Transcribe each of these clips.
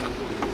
Fire!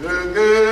Hallelujah.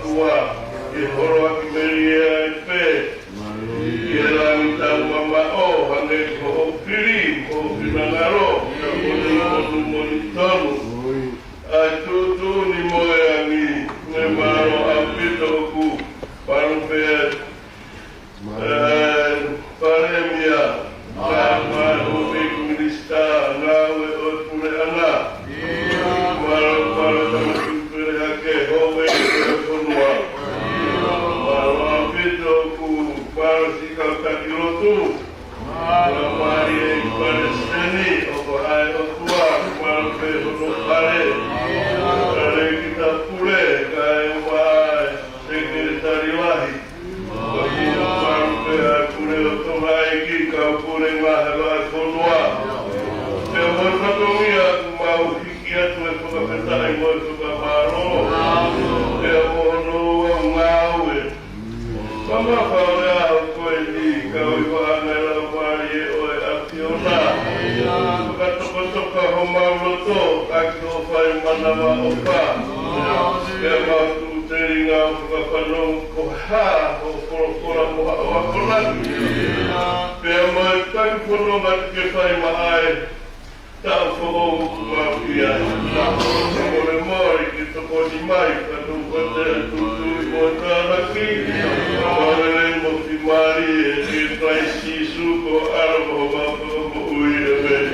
Tua, e horo aki meri e pe, si kau tak irotu. Ramai pada seni, apa ai otua, kualpe hono pare. Kare kita pule, kai wai, sekretari lahi. Bagi kualpe pule otua iki kau pule mahal konwa. Yang berkatungnya mau hikiat lepas kepentai mau suka baru. Yang mau ngawe. Sama kau dah kau ini kau ibarat lawari oleh Afiona. Kata-kata kau mahu tu, aku fai mana apa. Yang mahu teringat suka penuh koha, kola kola. Yang mahu tak penuh mati fai mahai. Tak perlu mafian, boleh mari kita pergi mai, kalau kita tutup mata lagi, boleh mafi mari kita isi suku Arab apa uidah.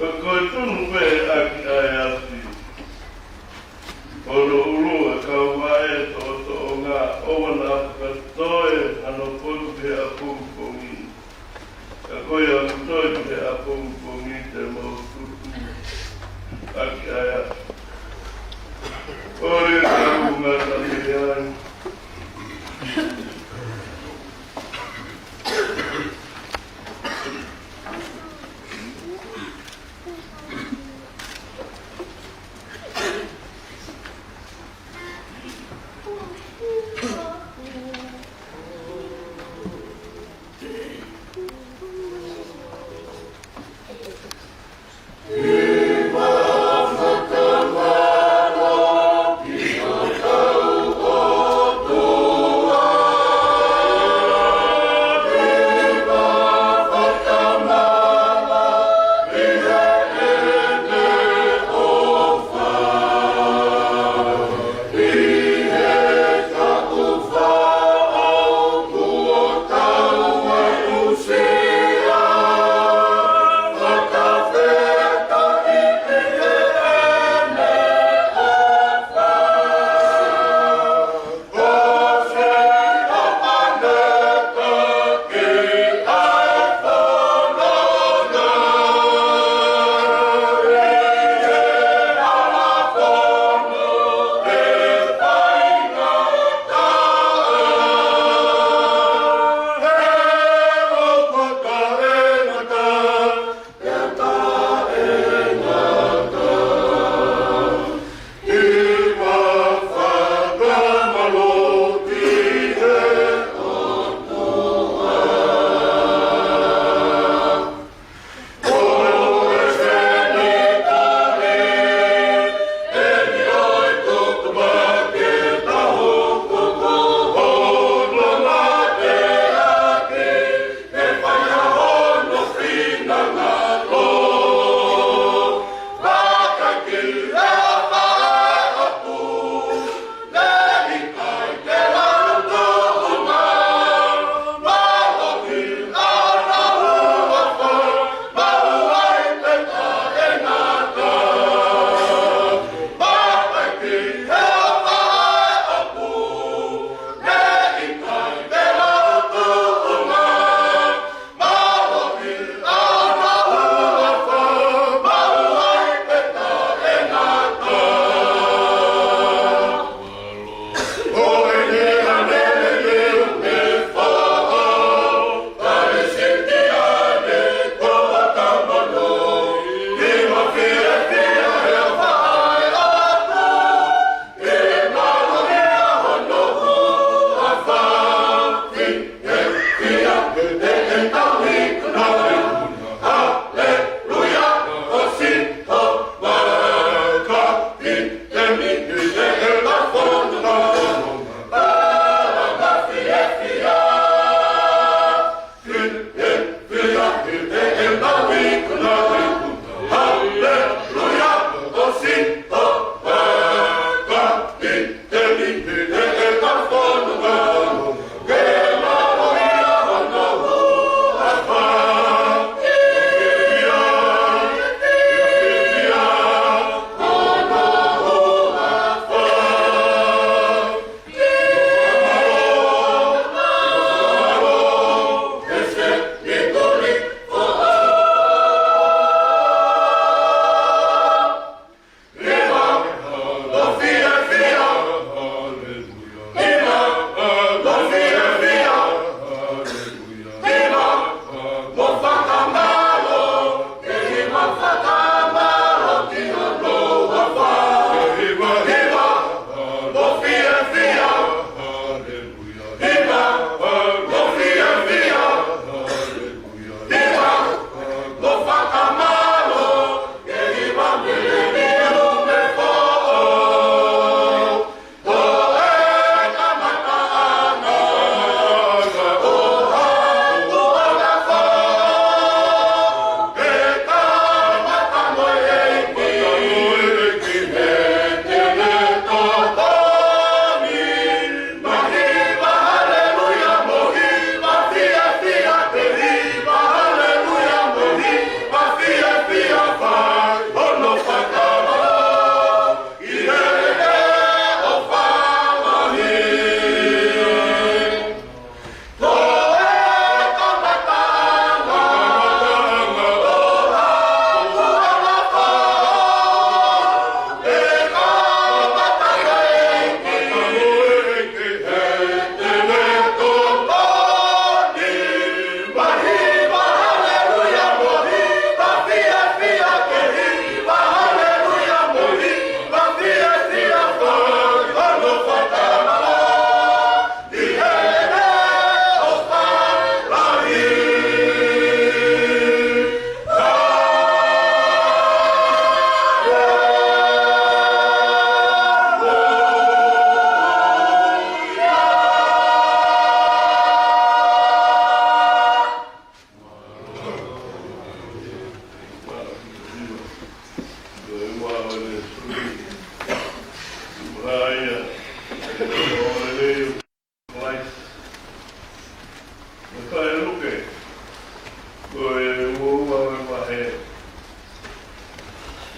Koe tunu pe aki ai ati. Oro ulu e kau wae to o ngā owana katoe ano polu pe a pumpongi. Ka koe a kutoe pe a pumpongi te maututu. Aki ai ati. Ore kau ngā tamiai. Oh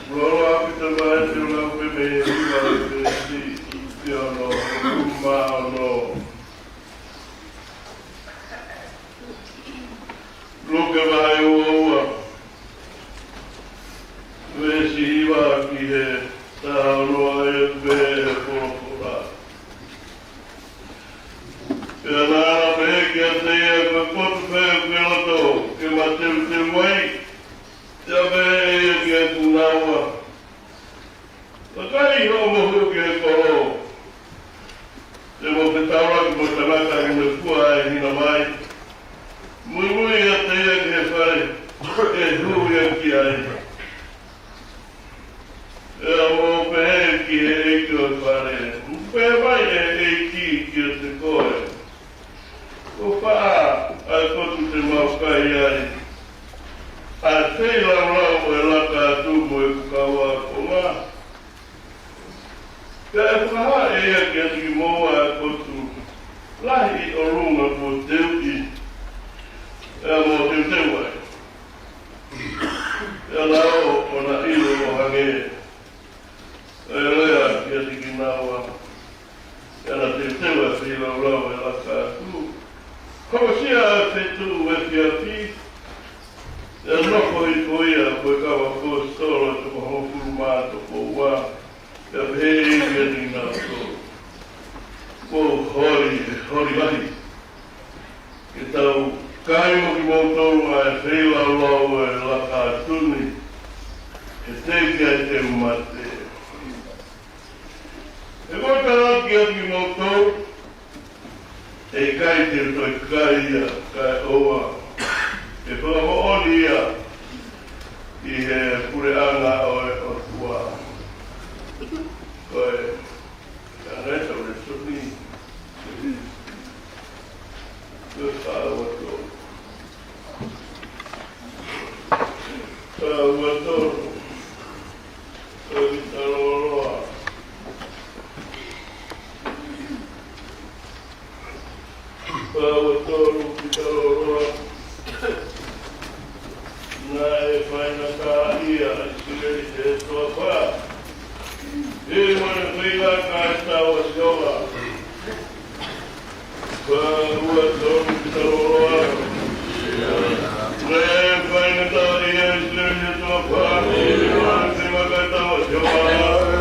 Rolo apita vai te o lau pe me hiwa pe si te ono kuma ono. Luke vai ua. Me si hiwa ki he taha ono e me he poropola. Pea nāna pehe ki a teia ka potu pehe ki lato ke ma te mai. Ia pehe e ki a tunaua. Takai ho mohu ki e koro. Te mo te taura ki mo tanaka ki me kua e hina mai. Mui a teia ki e whare e hui a ki ai. Ia mo pehe ki e eiki o whare. Pehe mai e eiki ki a te koe. Ko wha ai kotu te maukai ai. A tei lau e laka atu mo e kukawa ko ngā. Ka e whaha e ia ki atu ki moa e kotu. Lahi o runga mo teu i. Ea mo teu ai. Ea lau o na ilo o hange. E lea ki atu ki nawa. Ea na teu a tei lau e laka atu. Como se a feito o FIAP, eu não foi porque eu fui solo, eu vou filmar, eu vou lá, eu vejo na vou hori vai. Então, caio que montou a feira logo lá a tuni, e tem que ter uma mate. Eu vou falar que montou e kai te toi kai oa e whakamooni ia i he pureanga o tua koe ka reta o le soni koe whaawatoro koe witaroroa Whaawatoro ki taroroa nā e whaina ka ia i sireri te toa wha e mana whila ka e tawa sioga Whaawatoro ki taroroa nā e whaina ka ia i sireri te toa wha e mana whila ka e tawa sioga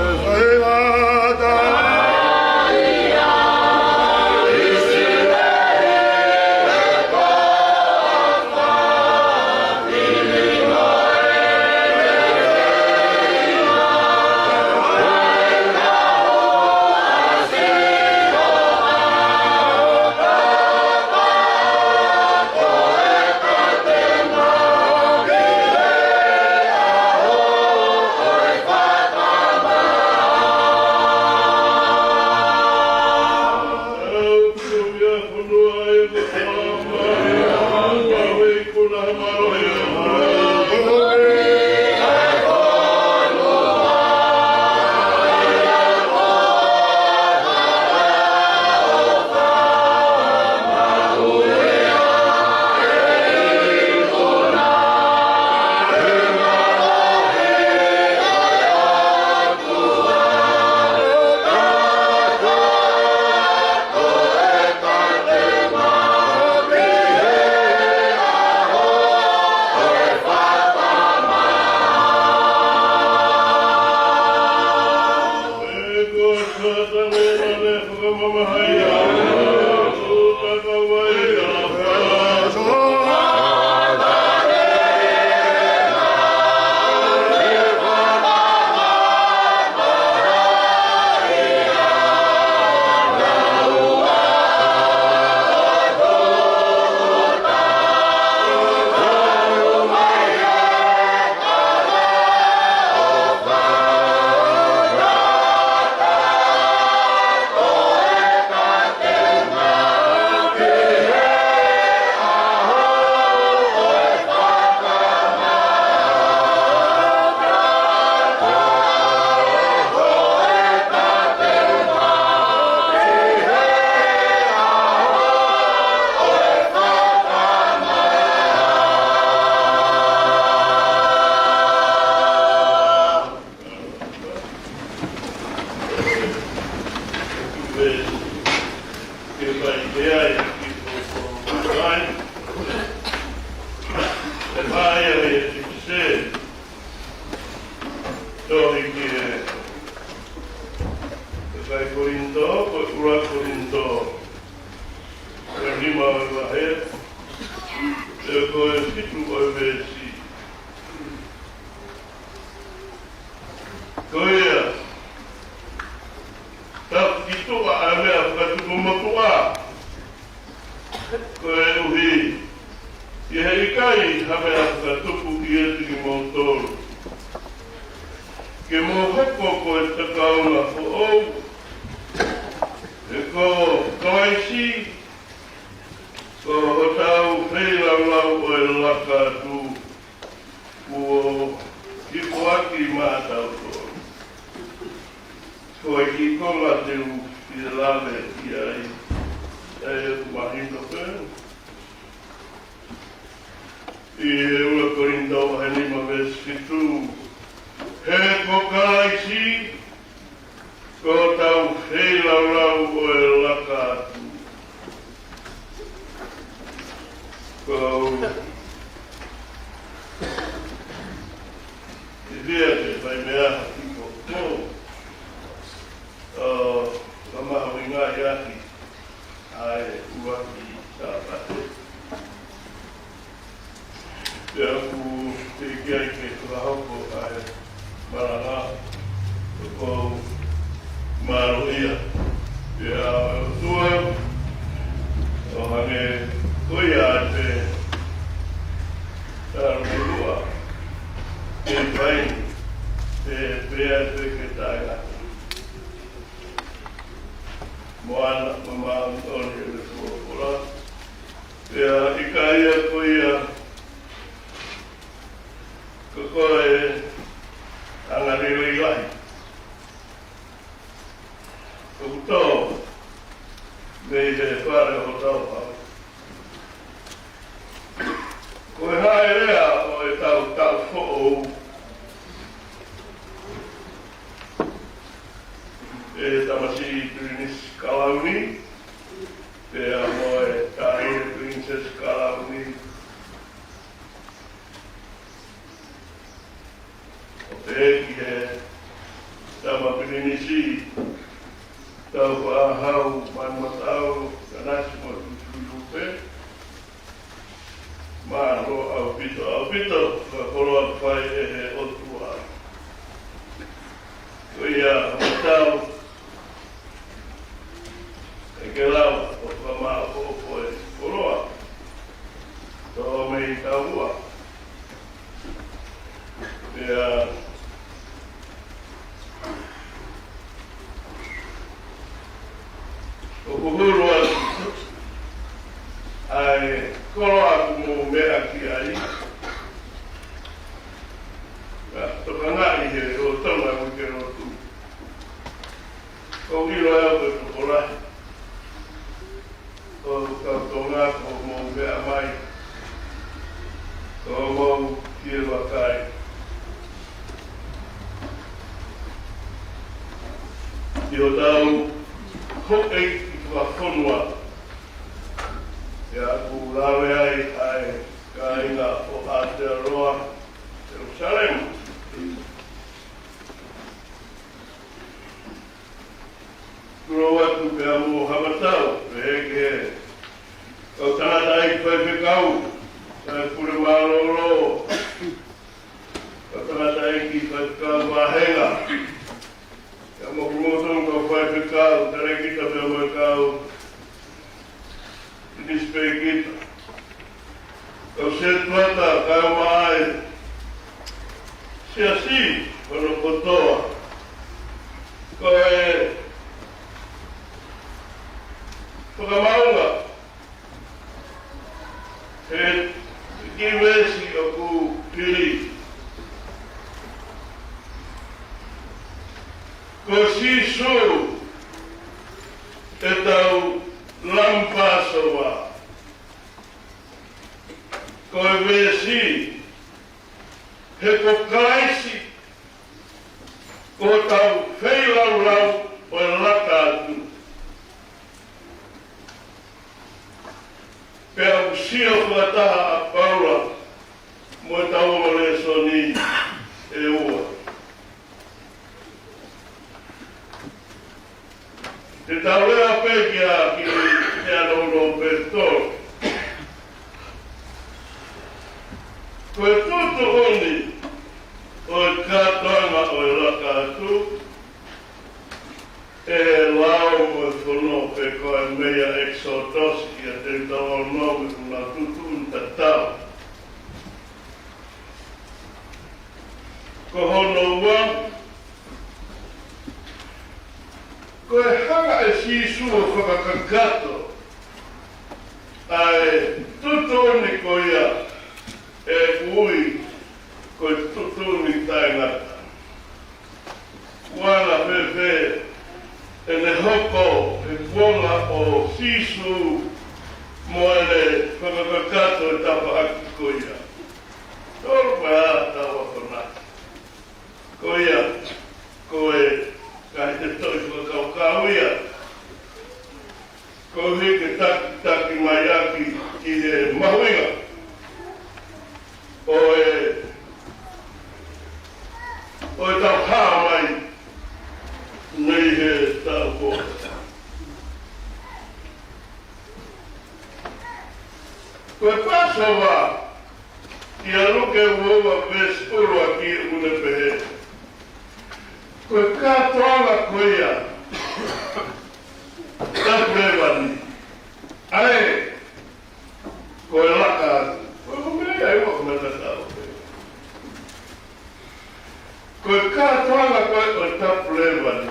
Tohi ki kai Korinto, ko ura Korinto. Ko lima o wahe. E ko e fitu o vesi. Ko ia. Tak itu ame afkatu kumatua. Ko e uhi. I hei kai hame afkatu ku ieti ki motoru. Ke mo hoko ko e takaunga ko ou. E ko kaisi. Ko hotau wheilau o e laka tu. Ko hikoaki mātau ko. Ko e ki konga te u i lave i ai. E ku mahinto pēn. I e ua Korinto he lima vesi fitu. He ko kaisi, ko tau wheilau o e laka atu. Ko i ria te pai mea ki ko tō. Ka maha winga i aki ai ua ki tā pate. Te aku te ikiai ke tukahoko ai maranga ko maro ia ia tua o hane koia te tarumua te pai te prea te ke taia moana mama Antoni e tuopola ia ikaia koia kokoe angarele ilahi. Kouto, mei he whare o tau hau. Koe hae rea o e tau who'ou. E tamasi Princess Kalauni. Pea mo e tae Princess Kalauni. Eki he tama pininisi tau whaahau manmatau kanasi mo tutupe maro au pito ka koroa whai e he otua koia matau e ke lau o whamaa o e koroa tō mei taua pea o kuhuru atu ai koro aku mo mea ki ai toka ngai he o tonga mo ke no tu ko hiro e o te tokorai o ka tonga ko mo mea mai ko mo ki e wakai i o tau ho'e i ka whonua e aku lawe ai ka inga o Aotearoa Jerusalem kuro atu pe amu hamatau pe heke kau tanata ai whai whekau sai pure maroro kau tanata ai ki whai whekau mahenga ia mo kumotong kau whai whekau tere kita pe amu whekau inispe kita kau setuata kau mai siasi kono kotoa kau e whakamaunga he kiwesi o ku pili ko sisu e tau lampasoa ko e wesi he ko kaisi ko tau wheilau o e laka atu pea usia whataha a Paula mo e tau o le soni e ua. te taulea pekia ki te anono pertol. Koe tutu oni, oi katoanga oi lakatu, e lau oi whono pe koe mea exodos ia te tau nogu kuna tutu unta tau. Ko hono ua, koe hanga e sisua whakakakato, ai tutu oni ko ia, e ui koe tutuni taingata. Wana pepe e ne hoko e puonga o sisu moene whakakakato e tapa aki koia. Toro pa a tawa konaki. Koia, koe kai te toi whakakaukauia. Koe heke taki mai aki ki he mahuinga. Oe tau haa mai nei he tau kōta. Koe pāsawa ki a luke uowa pes urua ki une pehe. Koe kātoanga koia taprewani. Ai, koe laka atu. Ai wak mata tau. Koe kātoanga koe o taprewani.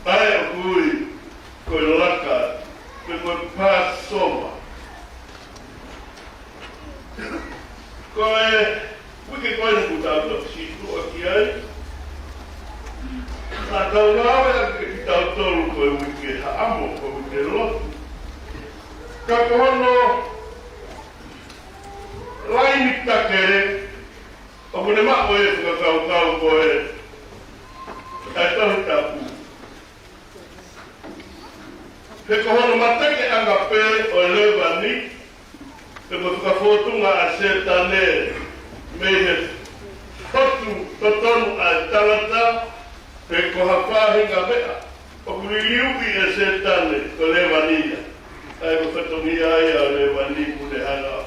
Ai o kui koe laka, koe pāsoma. Koe, wiki koe nuku tau tau situ aki ai. Nā tau nawe aki ki tau tolu koe wiki haamo, koe wiki lotu. Ka kohono laini takere, o kune mako e whakakau koe, ai tohi tapu. He kohono matake anga pē o lewani, te ko whakafotunga a setane, mei he whatu totonu a talata, te ko hawhahinga mea, o kuri liuki e setane, ko lewaniya. Ai ko whatongia ai a lewani kune hanga.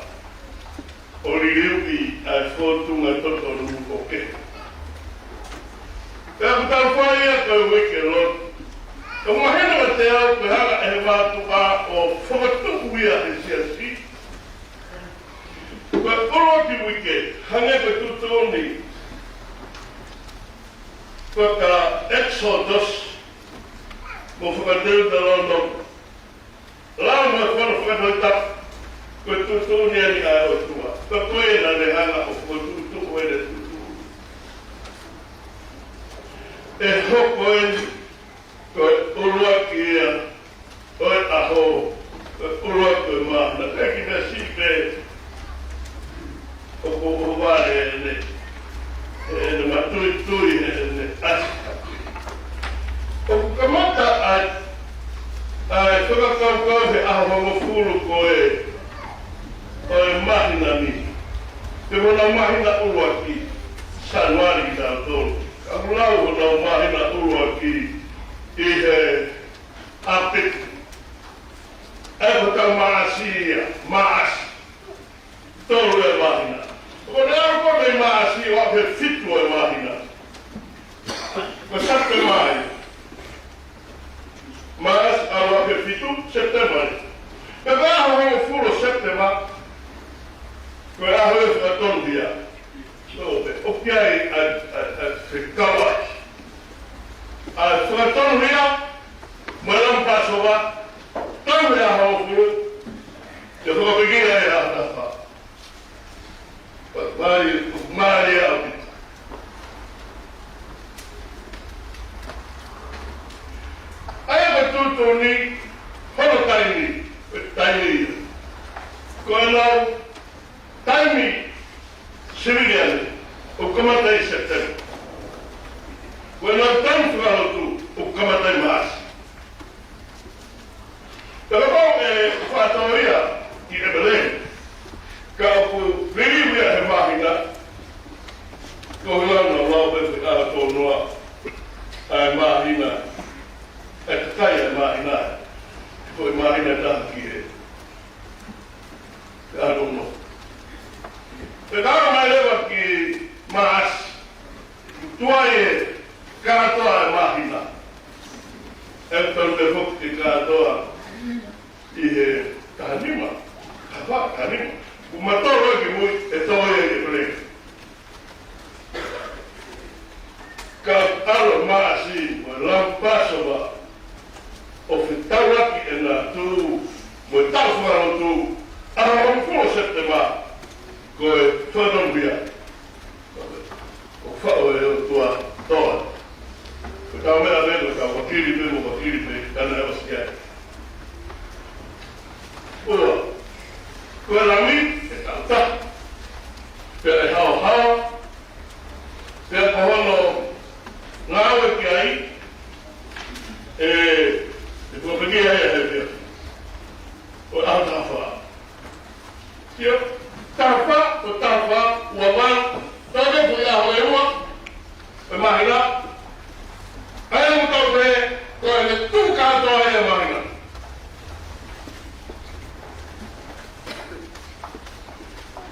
O liuki ai whotunga totonu o ke. Ka kutau whaia koe weke lotu. Ka mahena ma te au koe hanga e mātua o whakatuku ia e siasi. Koe oro ki wike, hange koe tutoni. Koe ka exodus mo whakateu talono. Lau ma whakateu tapu. Koe tutoni ani ai o tua. Ka koe na ne hanga o koe tutuku e ne tutuku. E hoko e koe urua ki ia, koe aho, koe urua koe mahana. Eki me sipe o koe ware e ne matui tui e ne asitaki. O kamata ai whakakaukau he aho mawafuru koe mahina ni. Te wana mahina urua ki Sanuari ki tau tolu. Ka mulau wana mahina urua ki I he apit. Eko tau maasia, maasi. Tolu e mahina. Ko ne au kome maasi o he fitu e mahina. Ko sape mai. Maas au he fitu, septemari. Ka aho hau fulo septema. Ko aho e whatondia. O kiai a whikawai. A whakatonu ria, mailam pasowa, tau rea hau furu, te whakapigira e rātawha. Māri au pita. Aia ka tūtoni, hono taimi, taimi. Koe nau, taimi, siviliani, o kamatai september. Koe nau taimi whakahautu, o kamatai maasi. Ka kakau e whātauia ki Ebelene, ka oku ririwia he mahina, ko hilana lau e whikaha tō noa ai mahina mahina. Foi mahina daqui. I don't know. The government level ki mas tuae katoa mahina. Então de vou que katoa e kanima. Apa kanima? O matoro que muito é toa de play. Kalau masih melampaui ofitawa ki ena tu mutafara tu orang pun setema kau tuan dia kau tua tua kau mana belu kau wakili belu dan apa sekian kau lami tak tak hal tak kau ngawe kiai depois peguei aí o tafa eu tafa o avan todo foi a rua foi mahina aí eu tô bem com tu canto aí mahina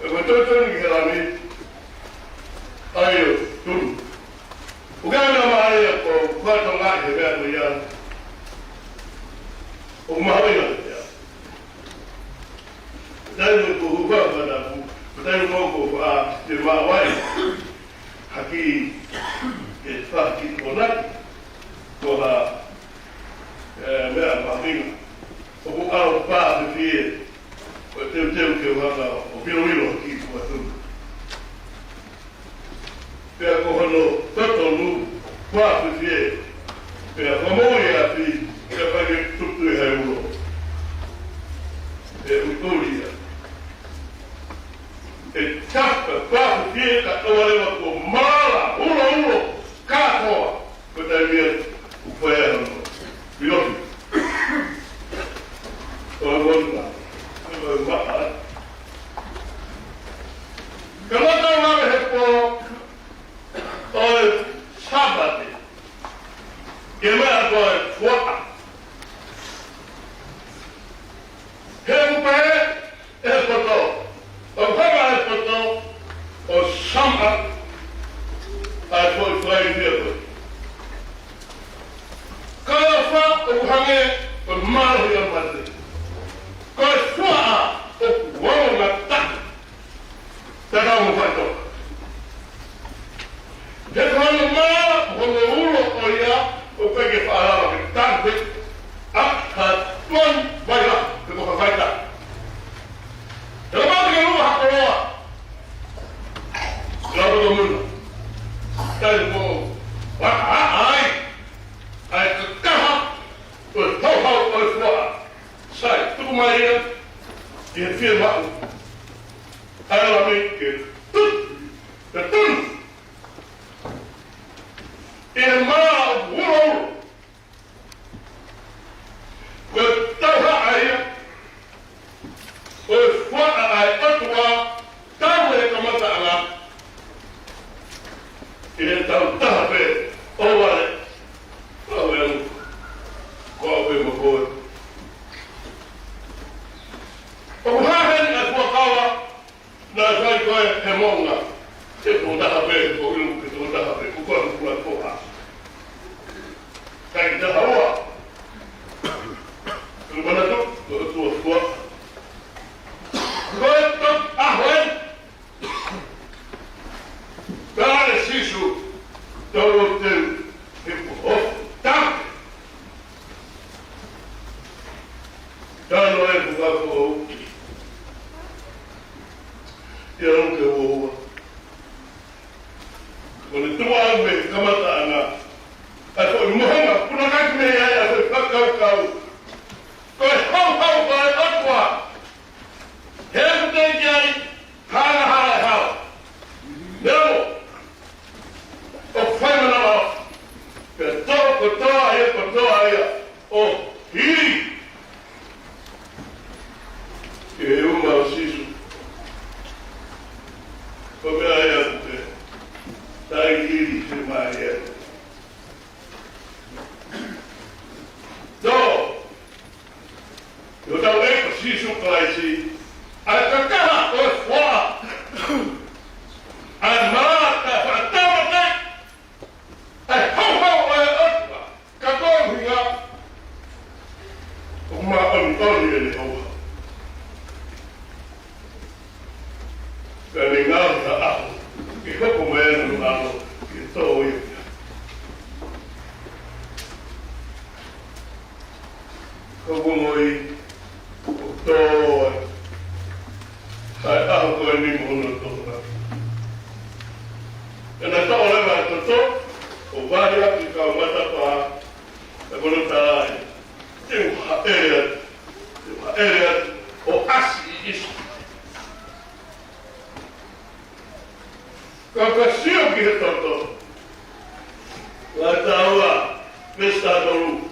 eu tô tendo que lá me aí tu o cara mai ko quando lá de ver o ya o mahina ya daí o baba da daí o a de mawai aqui que faz aqui onaki ko a me mahina o ao pa de vie o teu que o piro aqui com tudo pela correndo todo mundo quatro dias pela família aqui pela família tudo é o Toria e chapa quatro dias que eu levo com mala uno carro que também o ferro piloto o bota kalau tahu apa itu o sábado que me agora fora é portão o pega é portão o samba a foi ver cada fa o hange o mal e mate qual sua o vamos matar será portão quando mal quando uno olha o pega falava que tanto a vai lá que vou vai lá eu vou que não há lá todo mundo tá bom ai que carro o tal o fora sai tudo mais e firma ela me que tudo irmão uno Tahu ayah, buat ayah tua tahu yang kamu tak nak. Ini tahu be, awal, kau be mukul. Pengahan aku kawan, nasai kau hemonga, itu dah be, kau itu dah be, bukan kau. Kau dah awak. Mana tu tua Quanto ahwan Para sisu Todo teu Tá Já não é bugar com eu não quero o quando tu ambe kama taana ato muhanga kuna kakme ya kakau Kau boleh apa? Yang terjadi hal-hal. Namun, apa yang nak? Betul ayah. Oh, ini. Eu masih. Kau ayah tu. Tak kiri semua ayah. So. vai aqui com a matapá, agora tá tem uma area ou assim Kakasio que retortou. Lá estava Vestadolu.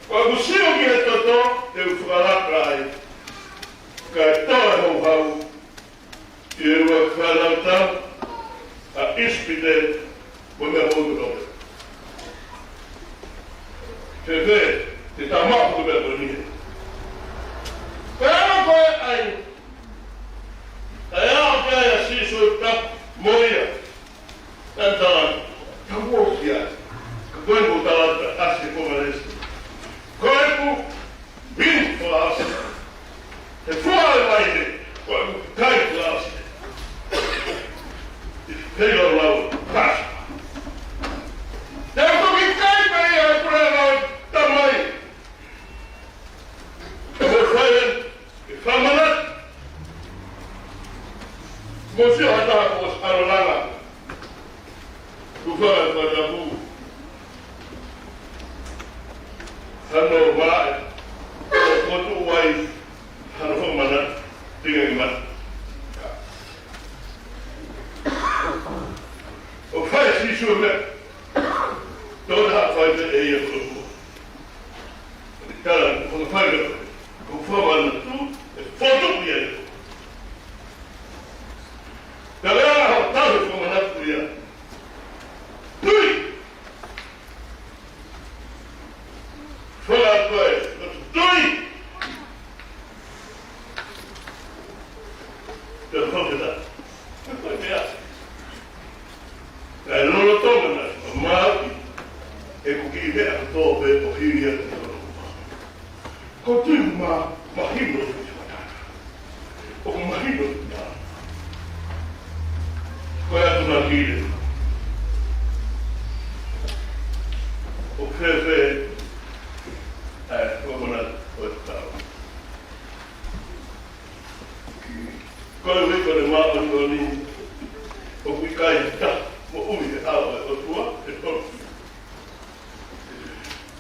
Quando o senhor que retortou, eu fui lá para ele. Cartão é o rabo. E eu vou falar a ispide, vou me arrumar do nome. Você vê, você está mal com o meu bonito. Para vai aí. Aí alguém assim solta moia. Então, acabou que é. Acabou de botar lá assim como é isso. Corpo, bem classe. E fora vai cai classe. E pega lá o passo. Deve que cai para aí para o tamanho. Eu vou fazer e fala Monsieur attend à l'Olala. Vous faites un vous. Hano va. Kotu wai. Hano mana. Tinggal mana. O faz si chuva. Toda faz aí o corpo. Cara, quando faz o forma tu, foto bien. Galera, Otávio como na fria. Tui! Fala, pai. Tui! Eu vou ver. Não foi mesmo. Eu não lo tomo, né? Mas é com que ideia que estou vendo o rio. Continua, mas rio não o marido qual é a tua filha? O Fefe como na hospital. Quando eu vi quando mal ali, o que cai tá, o ui a tua,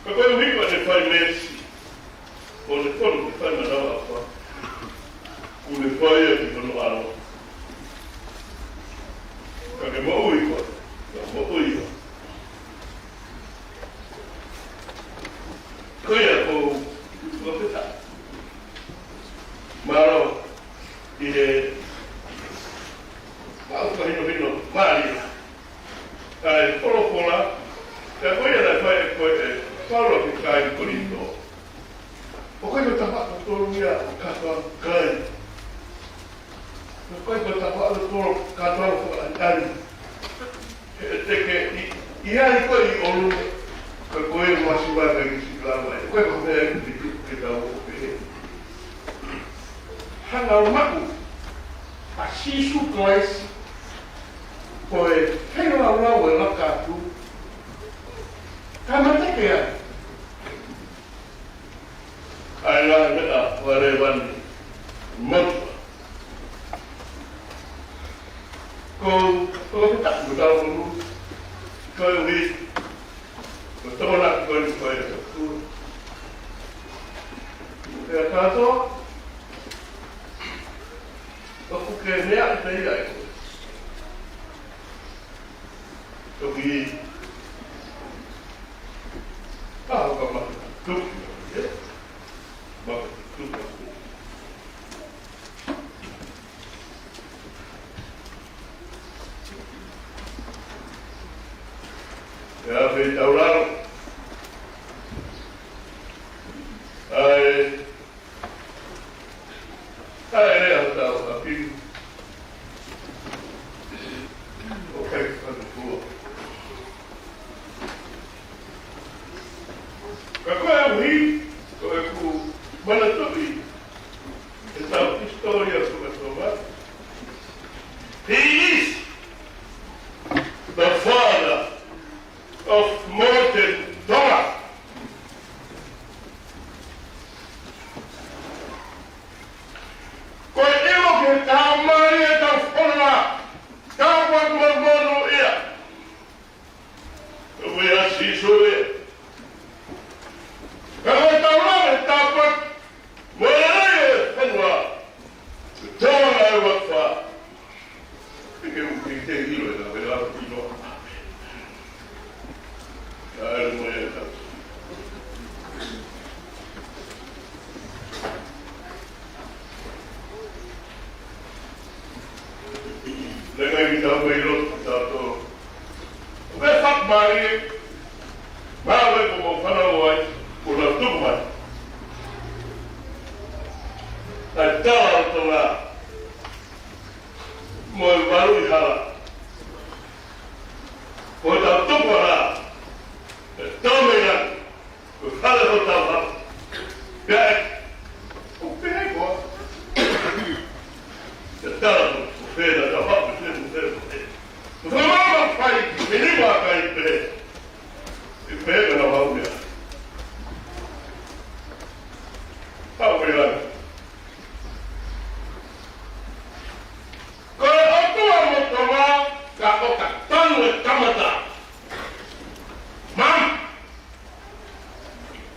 quando eu vi quando ele faz mês, quando ele faz na nova, quando ele faz no ano. Porque mo ui ko, mo ui ko. Kaya ko kita. Maro ide mau ko hino mari. Ai polo ya ko ya fa ko falo ki kai ko lindo. O ko yo tapa ko toruya ka kai. Depois eu estava falando por cada ali. E aí foi o uma chuva que se lava. Foi como é que dá o pé. Hanga o maco. Assim suplais. Foi quem não lá o lá catu. Como é que é? Aí lá está, o arevan. Muito Kau tak beritahu dulu. Kau ini betul nak kau itu. Ya kata, aku kena ada itu. Tapi, kau tu, mak tu. Ya, fui tauraro. Ai, eu estava aqui. Ok, quando for. Qual é o rio? Qual é o Manatobi? Essa história sobre a sua. He is the father of modern te hilo na vela hilo. Ai moja ta. Lega kita hilo tato. Ve fat mari. Bawe como fana wai, una tuma. Atala tola. Moi baru hala. Ota tupara. Tomela. Hala hotala. Ya. Upego. Atala upela da hapo tena. Mama pai, menino pai pe. Pega na mão dela. Olha. Quando a tua motomá, a boca tão camada. Mam.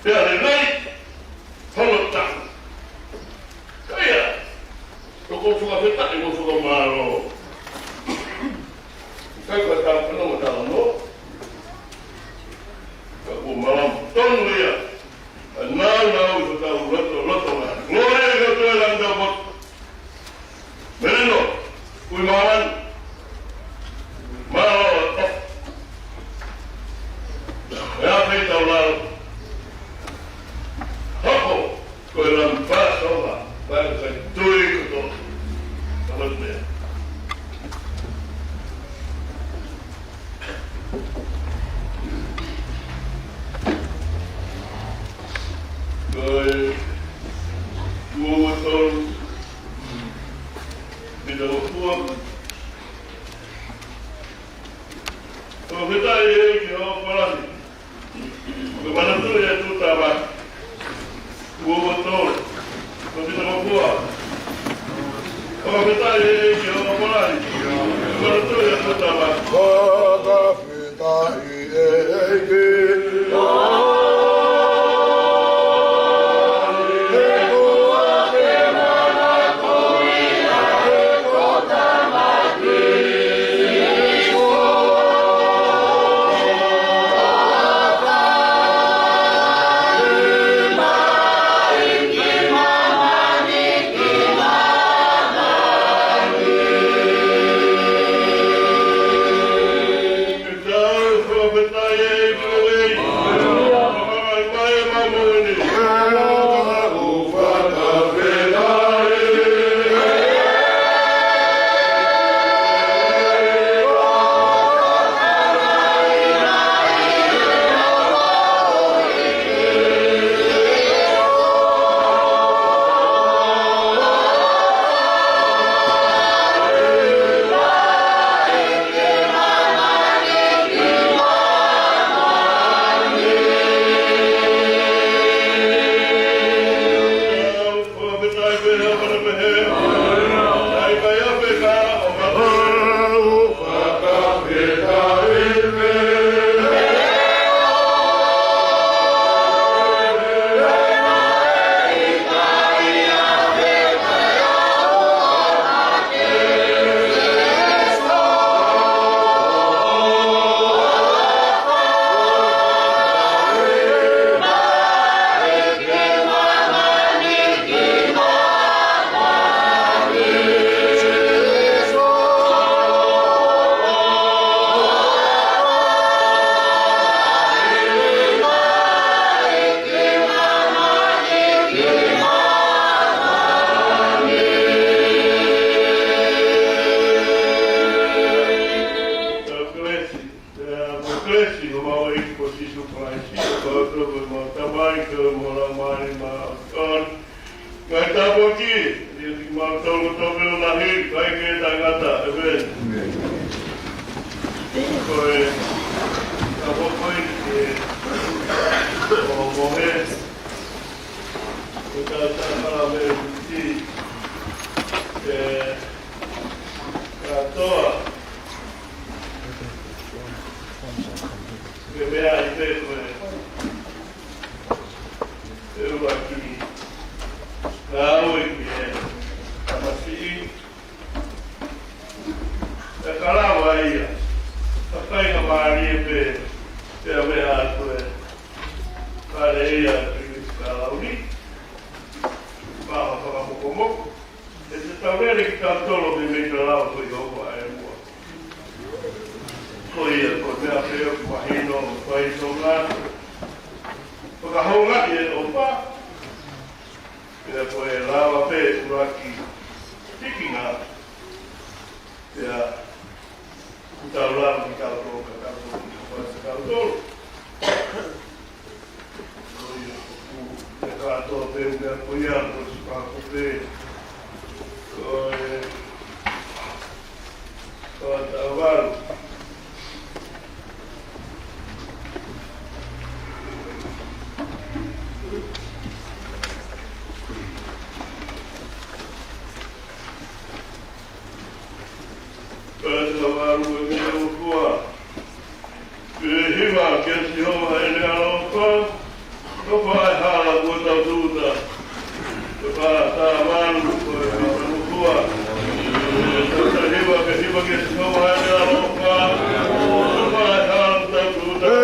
Pela lei, volta. Olha. Eu consigo afetar, eu consigo malo. Sai com essa, não botar no. Aku malam tonu ya, nau itu tahu loto lah. Mulai itu yang dapat, berenok, kuimawan, malam, ya kita tahu, apa, kuilam pas orang, bahasa itu itu, kalau dia. Dua motor di dalam tuang. Kalau kita ini kita apa? Kemana tu ya tu tabat? Dua motor di dalam tuang. Kalau kita ini kita apa? Kemana tu ya tu tabat? Kalau kita ini Kalau ia. Pakai ka maari pe te ame atu e. Kare ia te ka launi. Maha whakamokomoko. E te taurere ki tātolo me me ka lau ko i opa e mua. Ko ia ko mea peo ki mahino whai so ngātu. Whakahaunga i e opa. Pea ko e lawa pe uraki tiki ngā. Pea utau lawa ki tātolo ka tātolo ki whai sa tātolo. Ko ia ko te kātoa pe mea ko ia ko si pāko pe. Ko e ko tāwaru. Tāwaru e mea o kua. Ke hiwa ke si hoa e nea lopa. Topa e hala kua tau tūta. Topa tāwaru ko e mea o kua. Tata hiwa ke si hoa e nea lopa. Topa e hala kua tau tūta.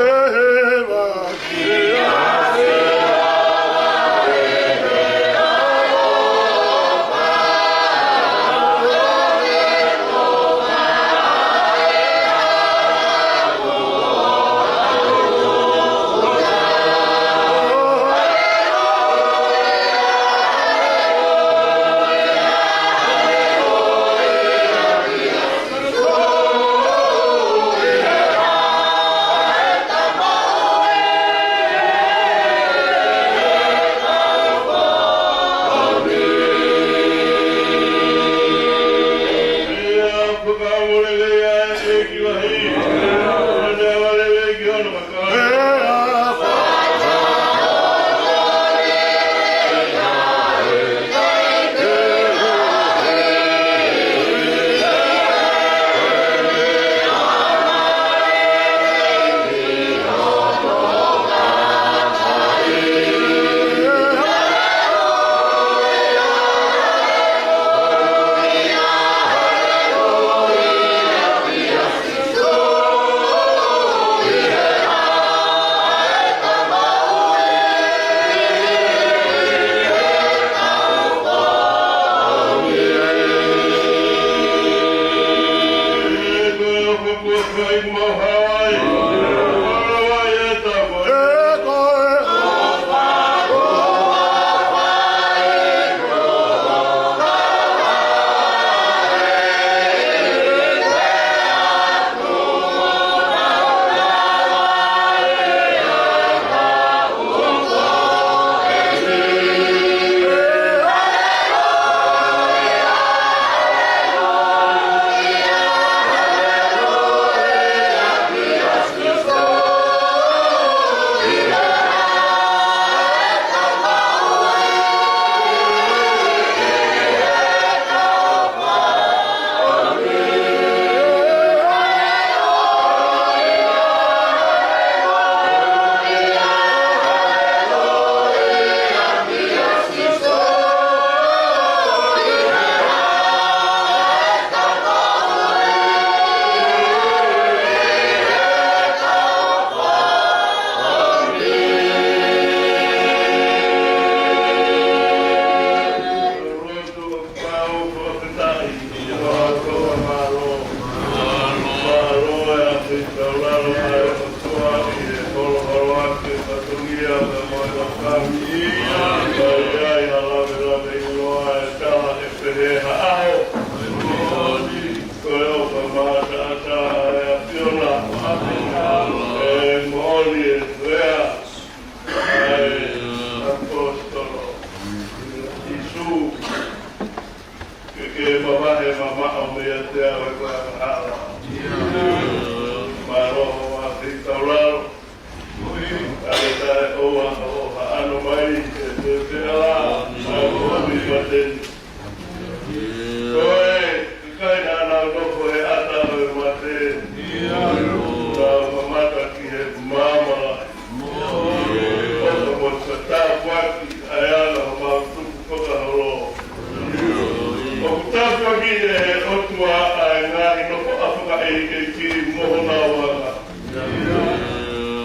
ki mohona wanga.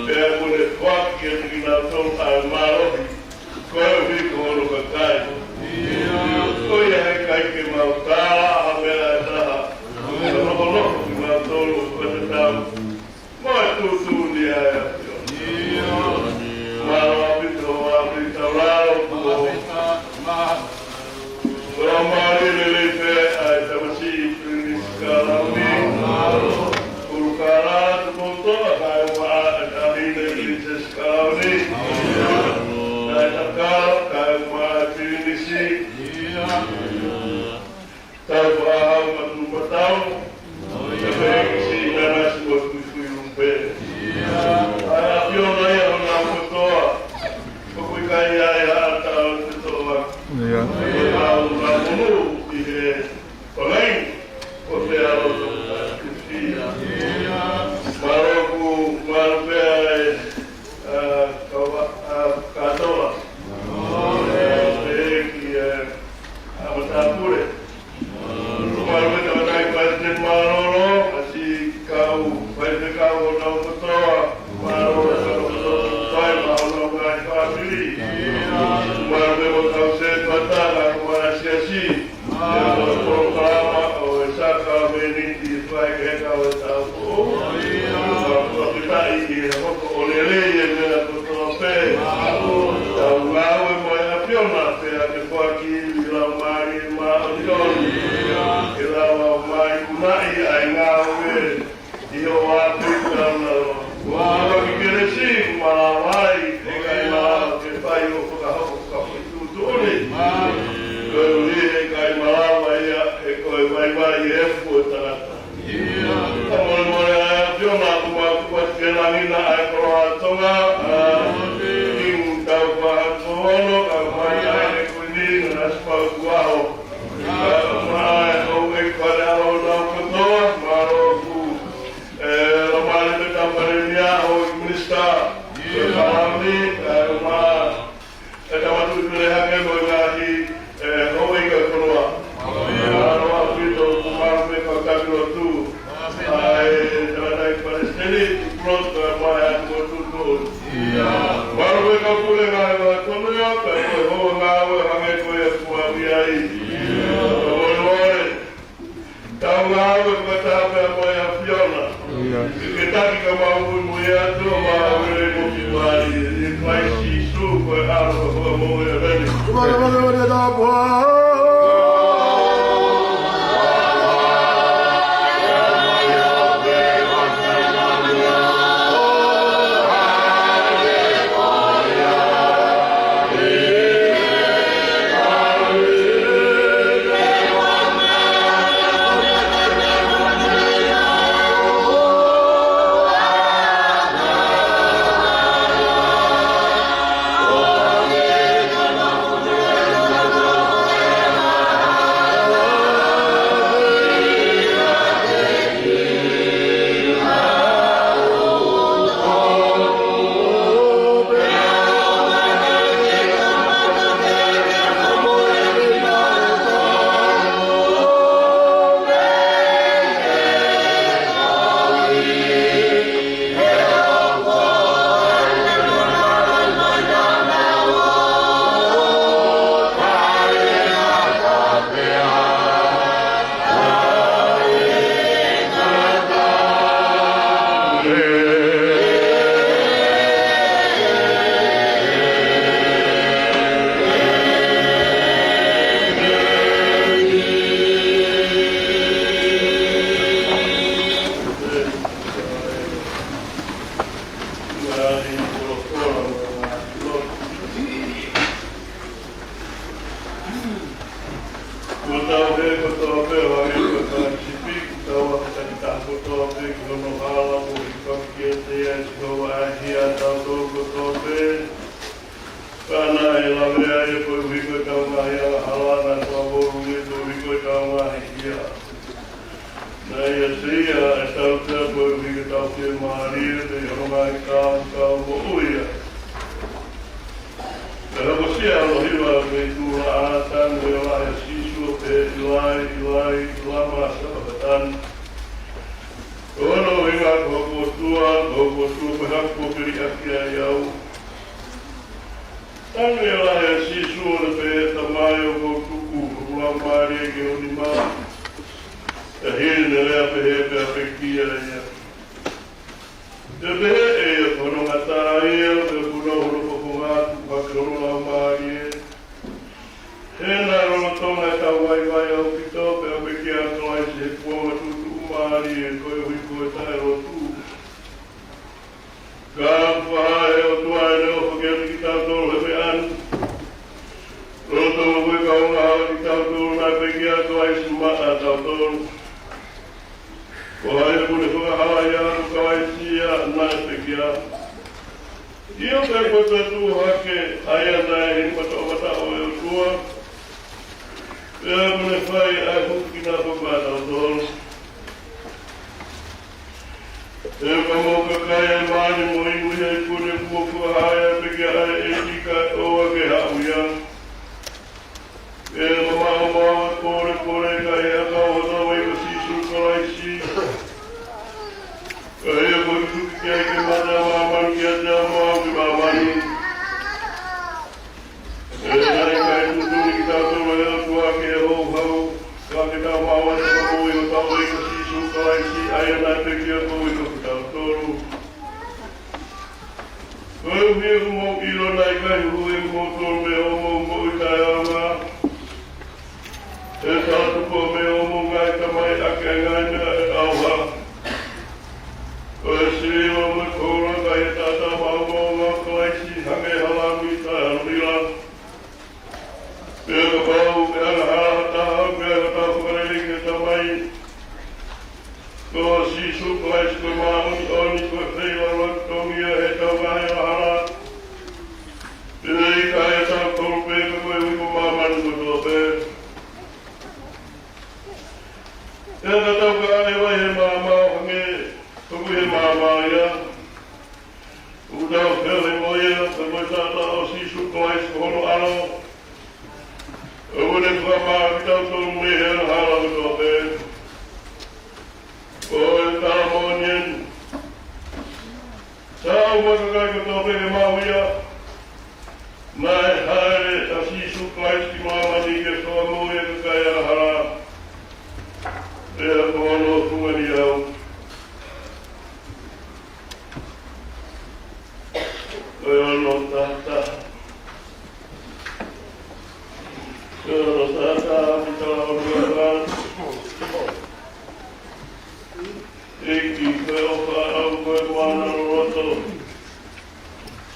Pea kone waki e tiki nā tau ai marohi. Koe whiko horo ka kai. Koe hei kai ke mau tāra a mea e taha. Ka noho ki nā tolu o te tau. Mai tūtū ni ai a pio. Maro apito o apita raro kuo. Ora mari lele pe ai tamasi pini skalauni. Uru kara tu monto ai wa ahine pini skalauni. Ai takara kai wa pini si. Tai wa matu patau. Ai si nana si wa kui umpe. Ai apio na ia na motoa. Ko kai ai ata o toa. Ilai, lama sabatan. tua, kau tua berhak beri akhir yau. Tangi lah ya sisu lepe tamayo kau tuku pulang mari ke unima. Akhir nilai apa kia ya. Jadi kono ngatai kono hulu kopungat kono mari. Hena rono tonga tawai vai au pito pe kia toai se puanga tutu mari koe hui koe tae o tu. Kāpua e o tuai leo whakea ki tau tōru hepe anu. Roto mo koe kaunga hawa ki tau tōru nai pe kia toai se maa tau tōru. Ko haere kune whakahawa ia anu kawai sia nai pe kia. Ia kai kota tu hake aia nai hini pata o mata o e o tua. Ia mune whai ai huki nā whakata o tōru. E ka moka kai e maani mo ingu hei kune kua haia pe kia ai e tika oa ke hauia. E mamao mawa kore kai e akau hata wai ka sisu karaisi. Ka ea koe kuki kia ke mata mamanu kia te amau ki mamanu. E nai kai tutuni ki tātou e o tua ke e hou hau. Ka ke tau mawa te kakoi o tau wai ka sisu karaisi aia nai pe kia koe ka toro. Koe hiu mo ilo nai kai hui mo toro me omo mo i tai anga. E tātu ko me omo ngai tamai ake ngai mea e auha. Koe sirima me kora kai e tata maumo ngā kaisi hange halami tai anurila. Pea ka pau me ana hahataha me ana tāpu kareli ke tamai. Ko sisu kais ko mauni oni ko whaiwa waktongia he tau ngahi ahara. Pidei ka e tau korupe ka koe wiko mamanu ko tope. E ka tau ka ane wai he mamau hange, toku he mamau ia. Uku tau whio he moia, ka koe tata o sisu kais ko hono ano. Uku ne whamaa ki tau tolu mui he ana hala ko tope. Koe tāmonien. Tau wakakai ka tope he mauia. Nai haere a sisu kaiski mamani ke soa moia ka kai ahara. Ea kono tungani au. Koe ono tata. Koe ono tata, mitala ono ran. Eki koe oka au koe wana no roto.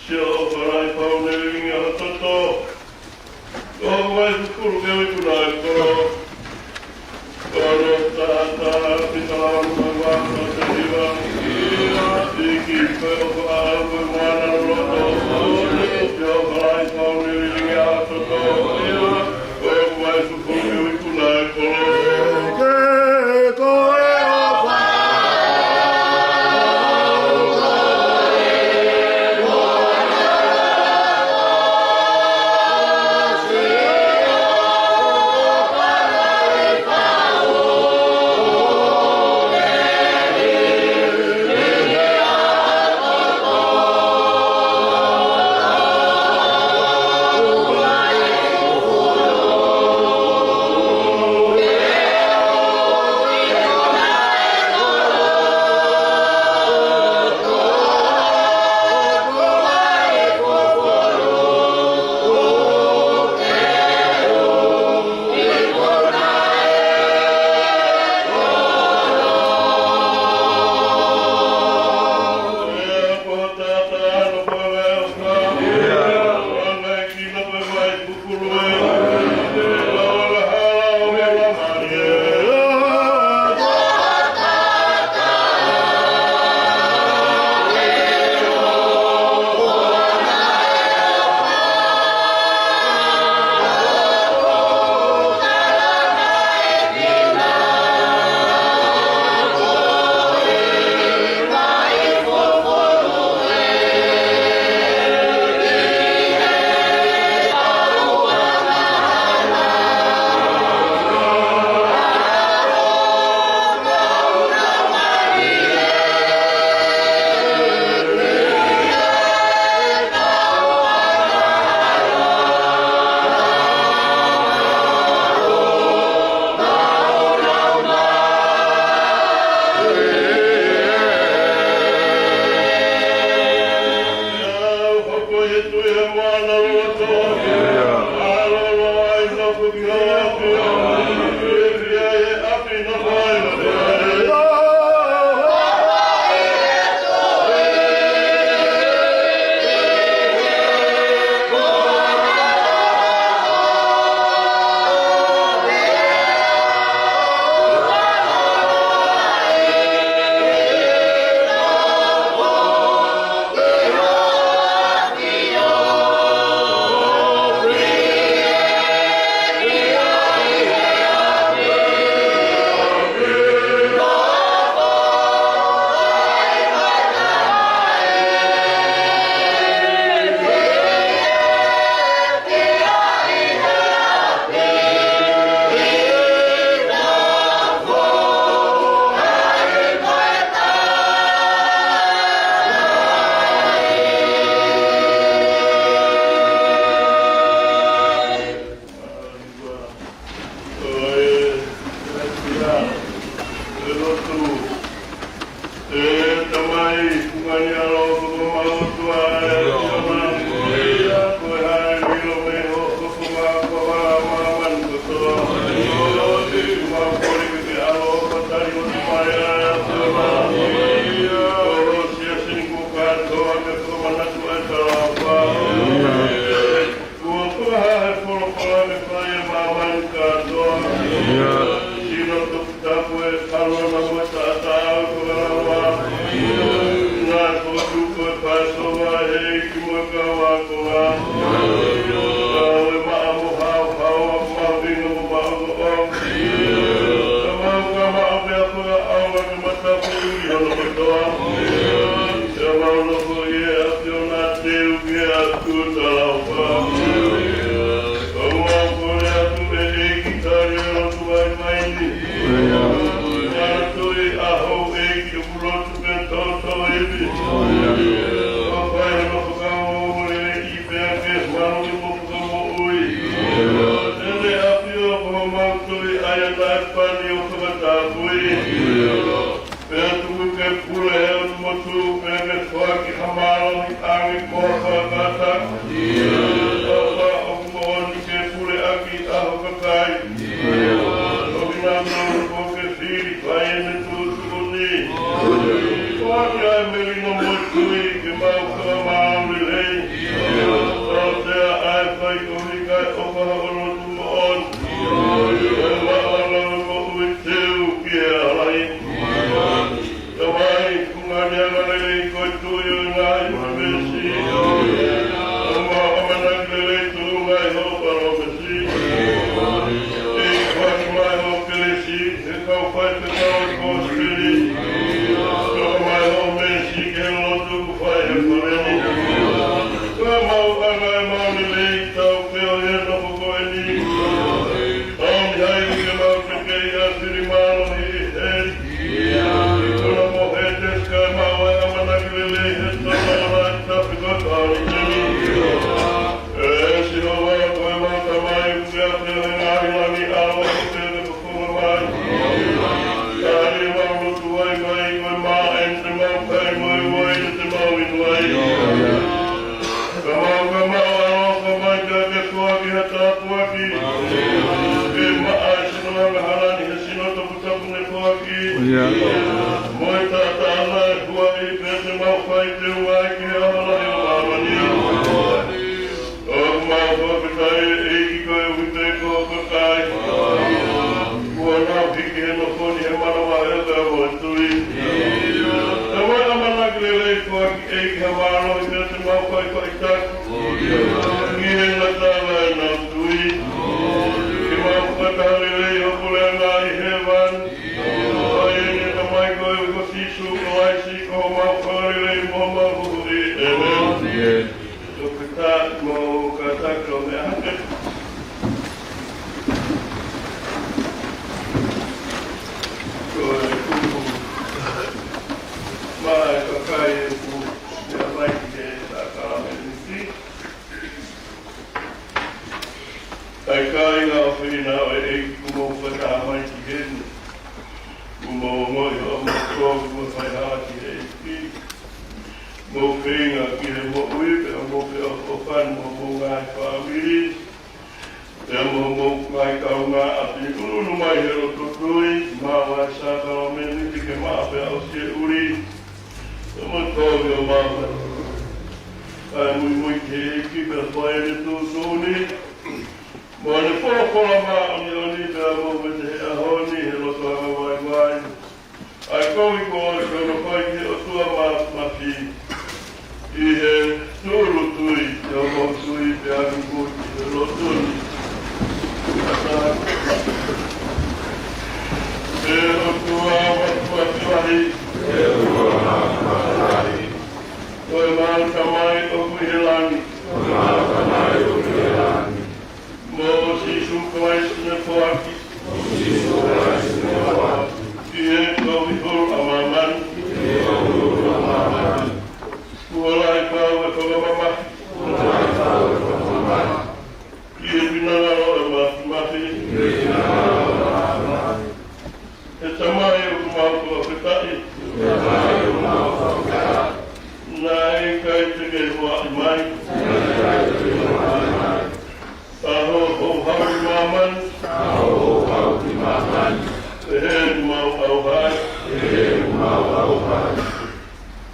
Sia oka rai pau ne ringi a toto. Koe mai kukuru ke wiku nai koro. Kono tata pitala anu koe wana te hiwa. Eki koe oka au koe wana no roto. Sia oka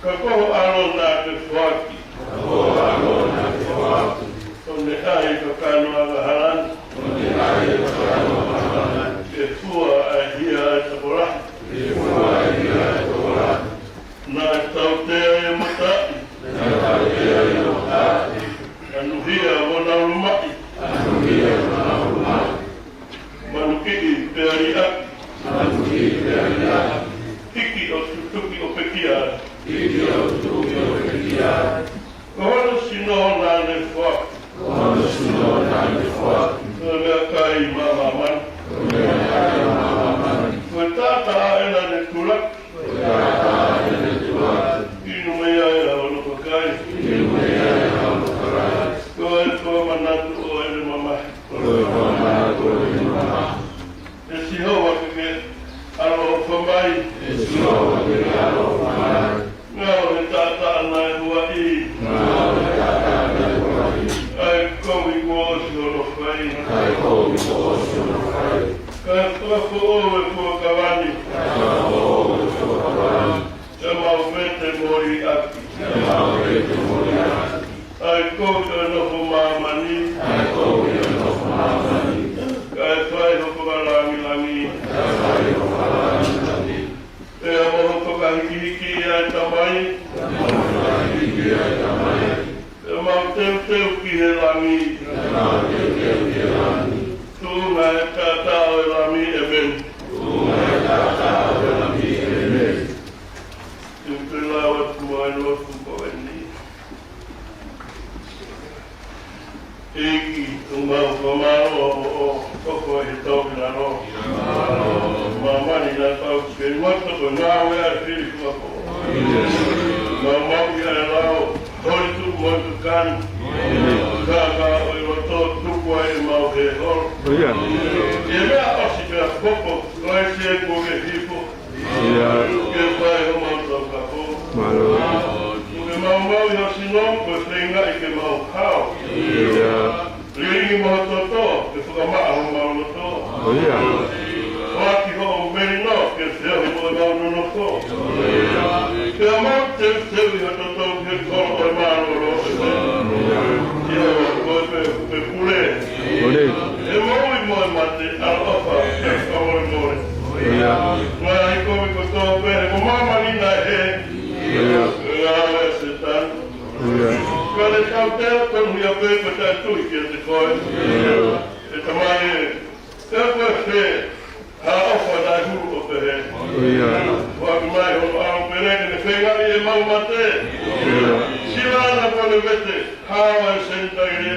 Kako alona ke fuaki. Onde ai kakano agaharan. Ke fua ahia tabora. Na tautea e matai. Anuhia wana rumai. Manukiki peari aki. Hiki o tutuki o pekiara. Kohono sino nane fuak. Mea kai mamaman. Koe tata aena ne tulak. Inu mea e ono pakai. Koe koe manatu o ene mamai. E si hoa keke alo o whamai. Ngao he tata ana e hua i. Ai kowi kuosi ono whai. Kai kua kuoe kua kawani. E mau mete mori aki. Ai kowi o nofo mamani. Kai whai hoko langi. E amoho toka hiki ai tamai. E mau teu ki he langi. Tūna e tātao e lami e men. Te lawa tua e lotu ko e ni. Eki, umau kamaro o koko e toki na no. Mamani na tau ke moto ko ngāwe a whiri kua ko. Mamau ki a lao, hoi tu motu kani. Kāka o i roto tukua e mau he horo. E mea osi mea koko, koe se ko ke hipo. Ke whai o mau tau ka po. Ke mau i osi non, koe whenga i ke mau hao. Ringi maho toto, ke whakamaa ho mau loto. Waki ho o meri no, ke whio hi mo e mau nono ko. Ke mau teu i ho toto ke koro o e maro ro e me. Ia koe pe pule. E mau i mo e mate, al ofa, ke kawore more. Ngā i koe ko tō pehe, ko mamanina he. Ngā le se tanu. Kale tau teo tonu ia pepe tai tui ki te koe. E tamai e, teo koe whe, ha ofa dai huru o pehe. Waki mai hono ao pereke ne whengari e mau mate. Silana kone vete, hawa e sentai re.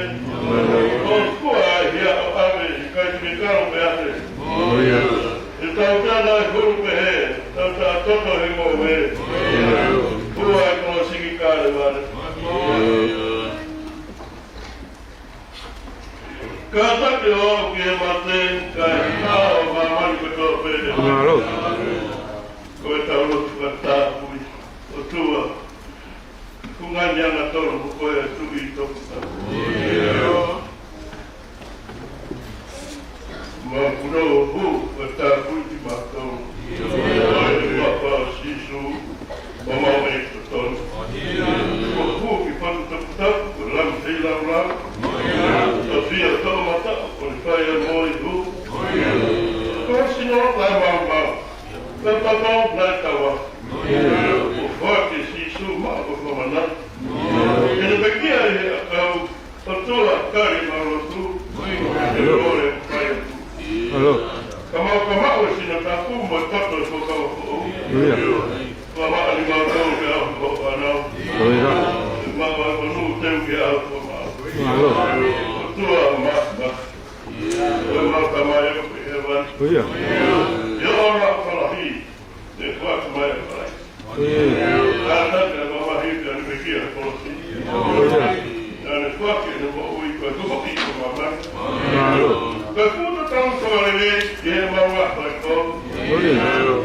O kua ai hia o ave, kai tumi karo pe ate. E tau teo dai huru pehe, tau tau toto he mo he. Kua e kono siki kare vare. Kata ke o ke mate, kai hao mamani ko tō pere. Koe tau lotu ka tāpui, o tua. Kungani ana toro ko koe tui i toku tāpui. Ma kuno o hu, ka tāpui ki mātou. Koe te papa o sisu, o mau e to tonu. Ko hu ki patu tapu tapu, ko lam tei lau lau. Ta fia tau mata, ko ni whai a moi hu. Koe sino lai mau mau. Ka tatau nai tawa. O whake sisu ma o whamana. E ne bekia e a kau, o tula kari marotu. E ore o kai atu. Kamau e sina tapu mo e tato e whakawa fo. Kamau ali marotu ke au ko anau. Mau e konu teu ke au ko mau. O tua ma. O mau kamai e ko e wan. E ora whalahi. E whaka mai e whalai. Kāna te mamahi te ane mekia e kolosi. Ane whake ne mo ui koe tuhoki ko mamai. Koe puta tangu kore re, ke he maua koe ko.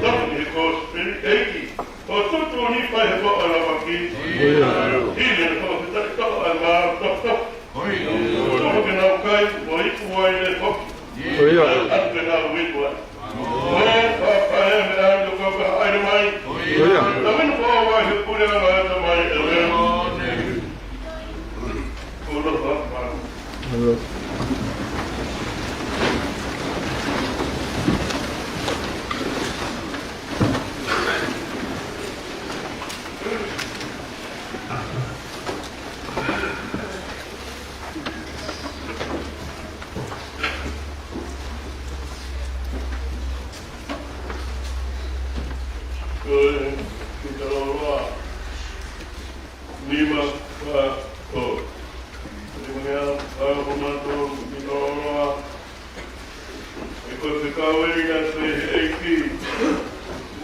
Tapu he ko spiri eiki. O tutu ni pai he ko ala waki. Hile ne ko te taki toko ai maa tok tok. Tuho ke nau kai, mo iku wai ne hoki. Atu ke nau wiku ai. O whakahe me ane ko ka haere mai. Tamen ko wa he pura ma ta mai ele. Ulo ba. Lima oh lima mato Kitoloa iko fikaweli na seiki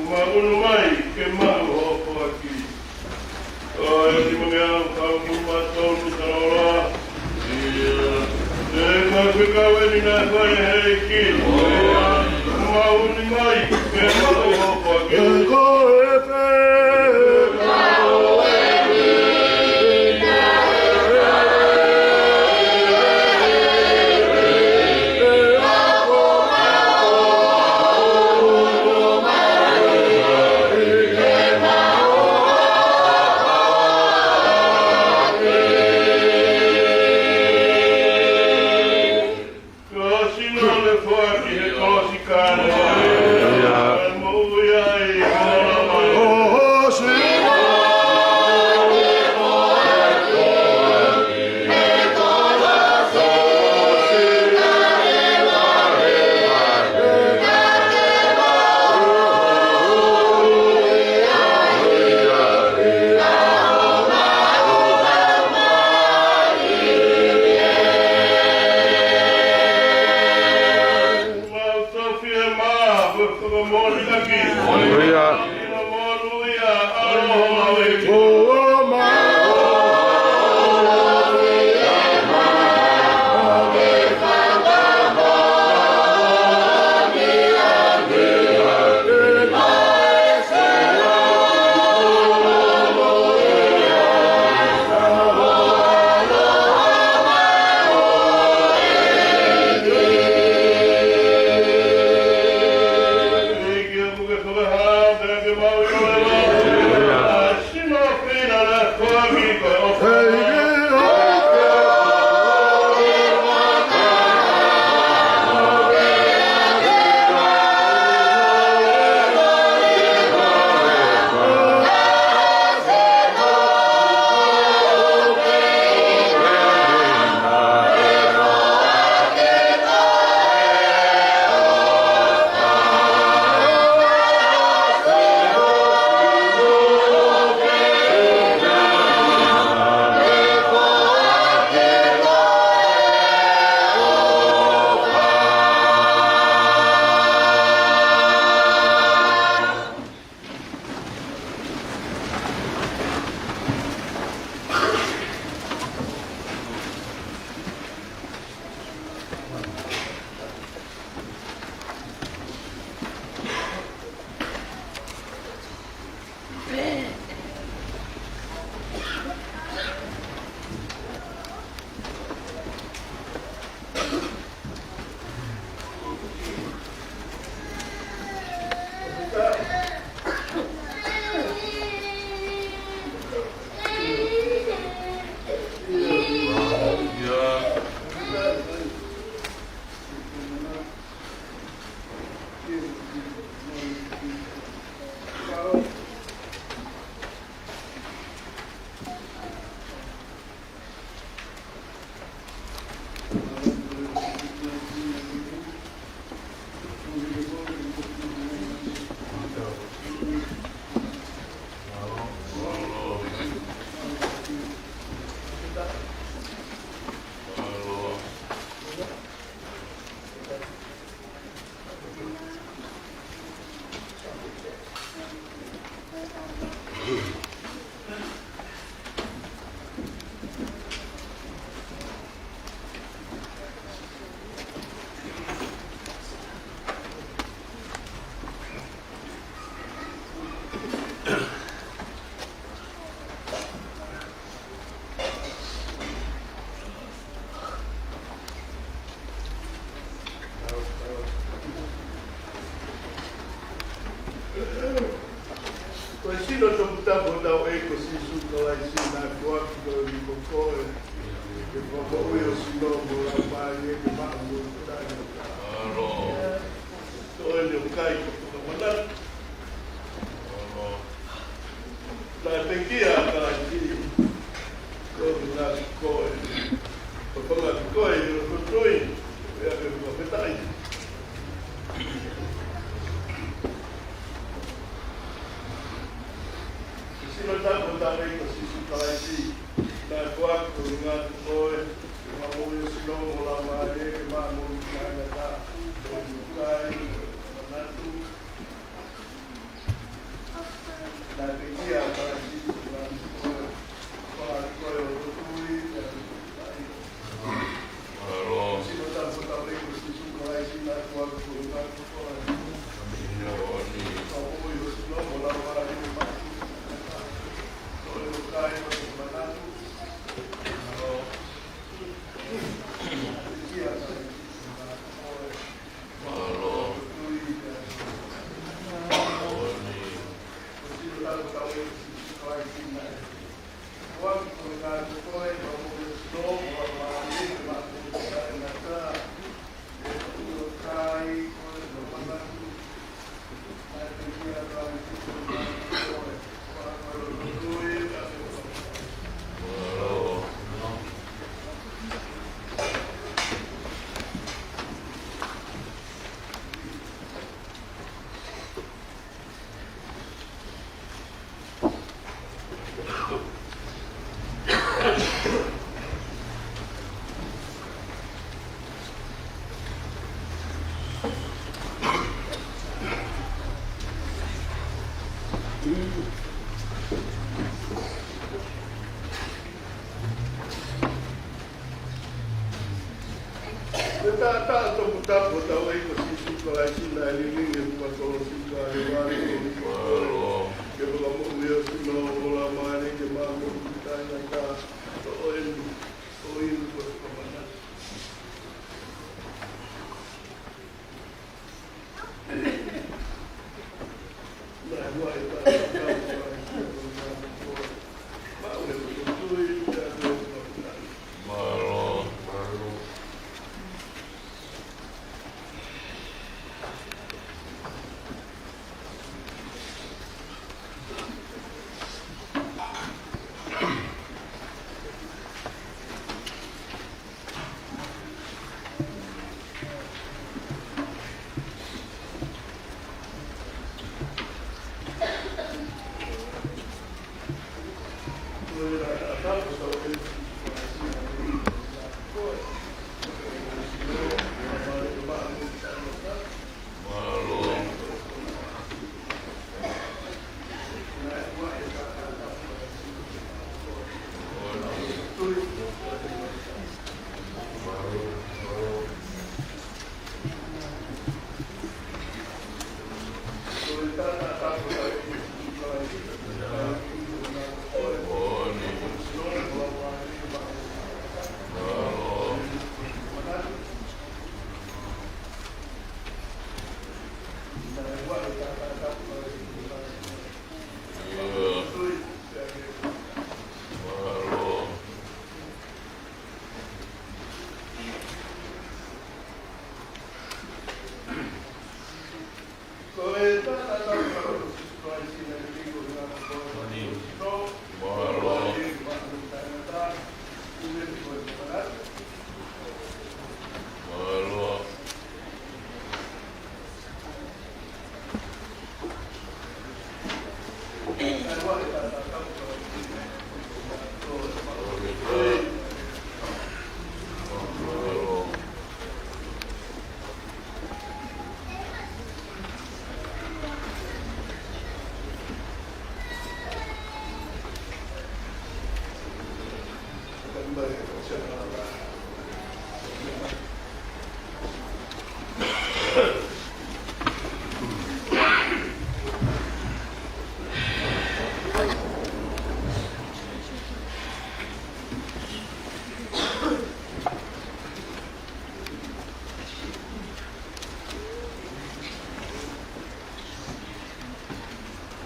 umaunu mai ke mau hopo aki lima mato Kitoloa iko fikaweli na seiki umaunu mai ke mau hopo aki Hallelujah.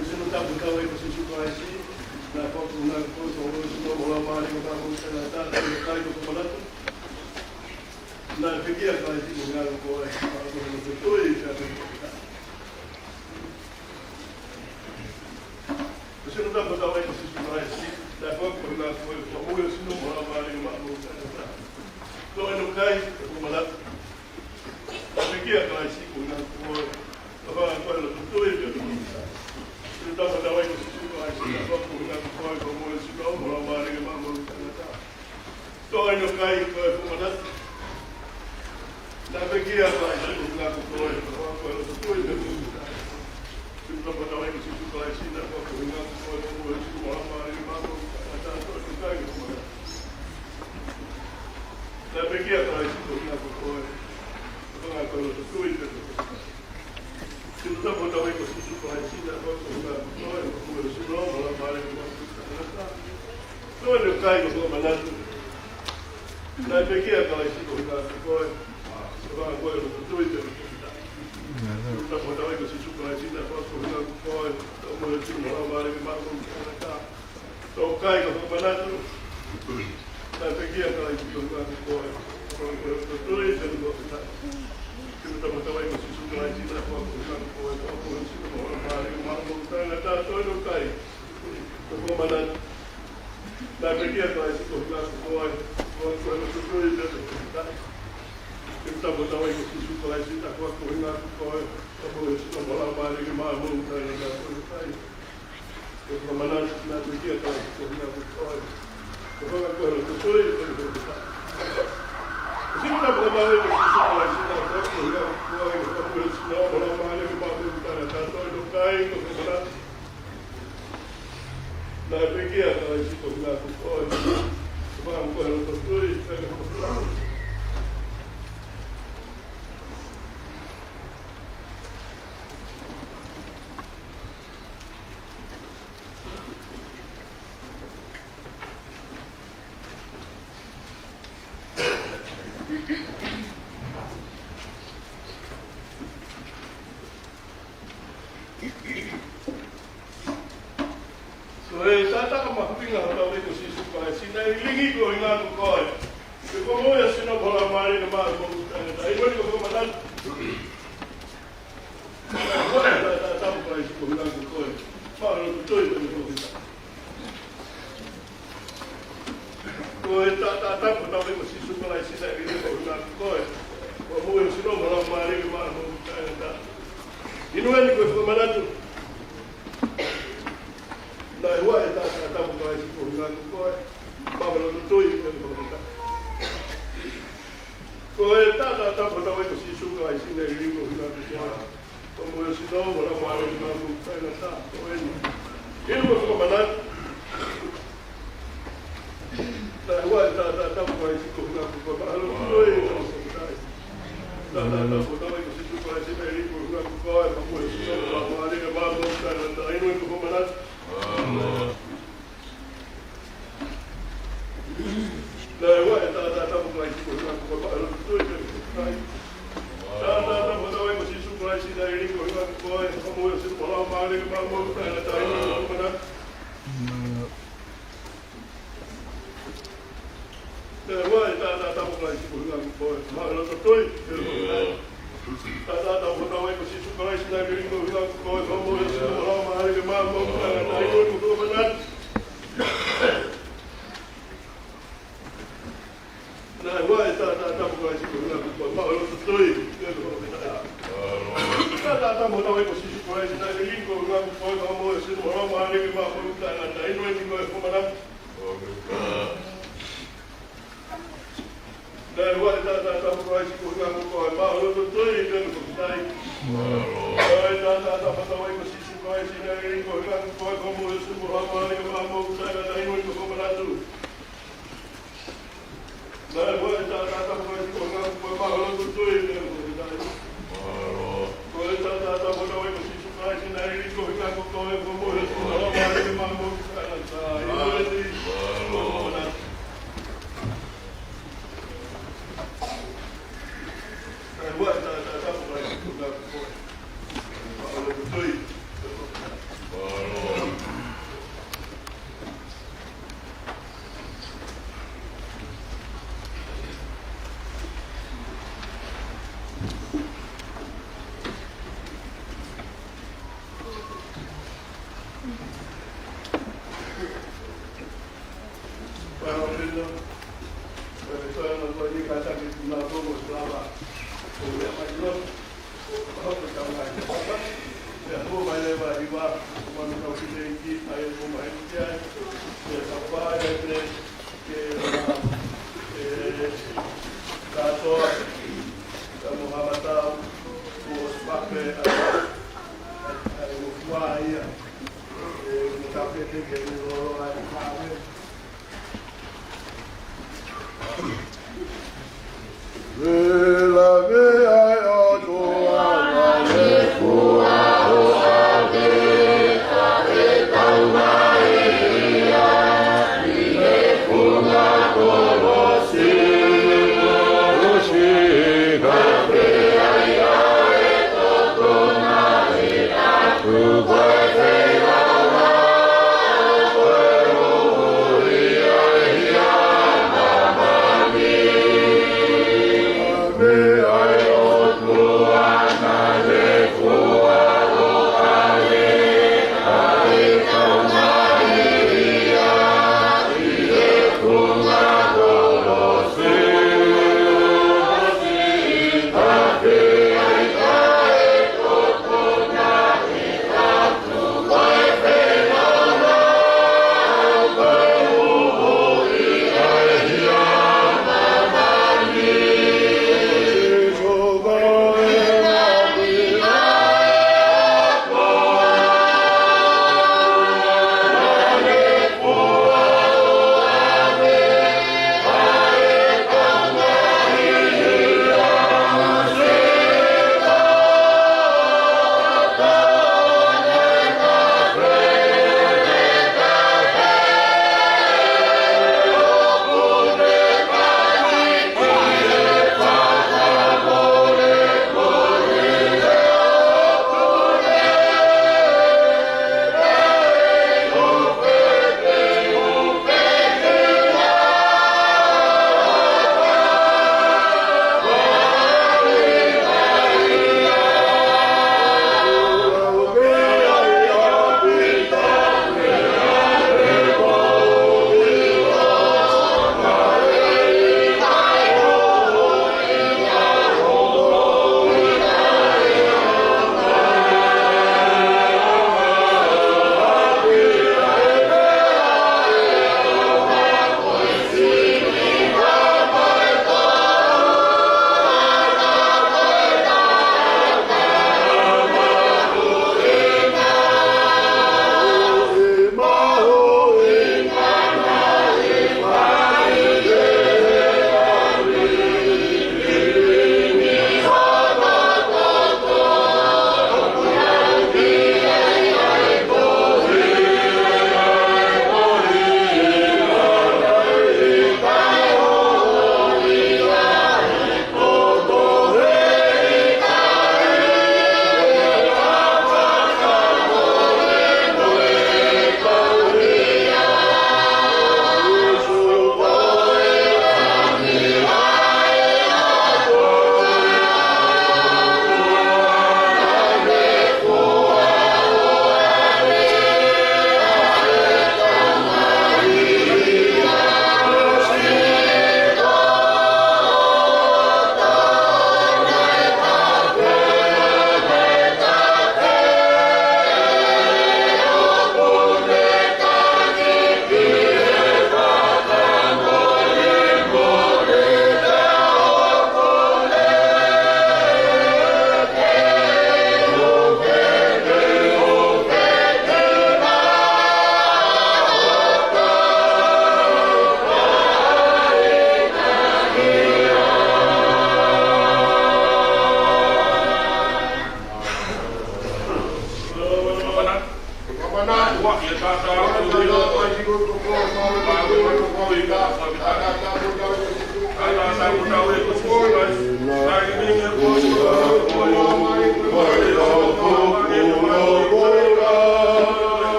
Hoje não está por cá aí, vocês ficam assim, na foto do lado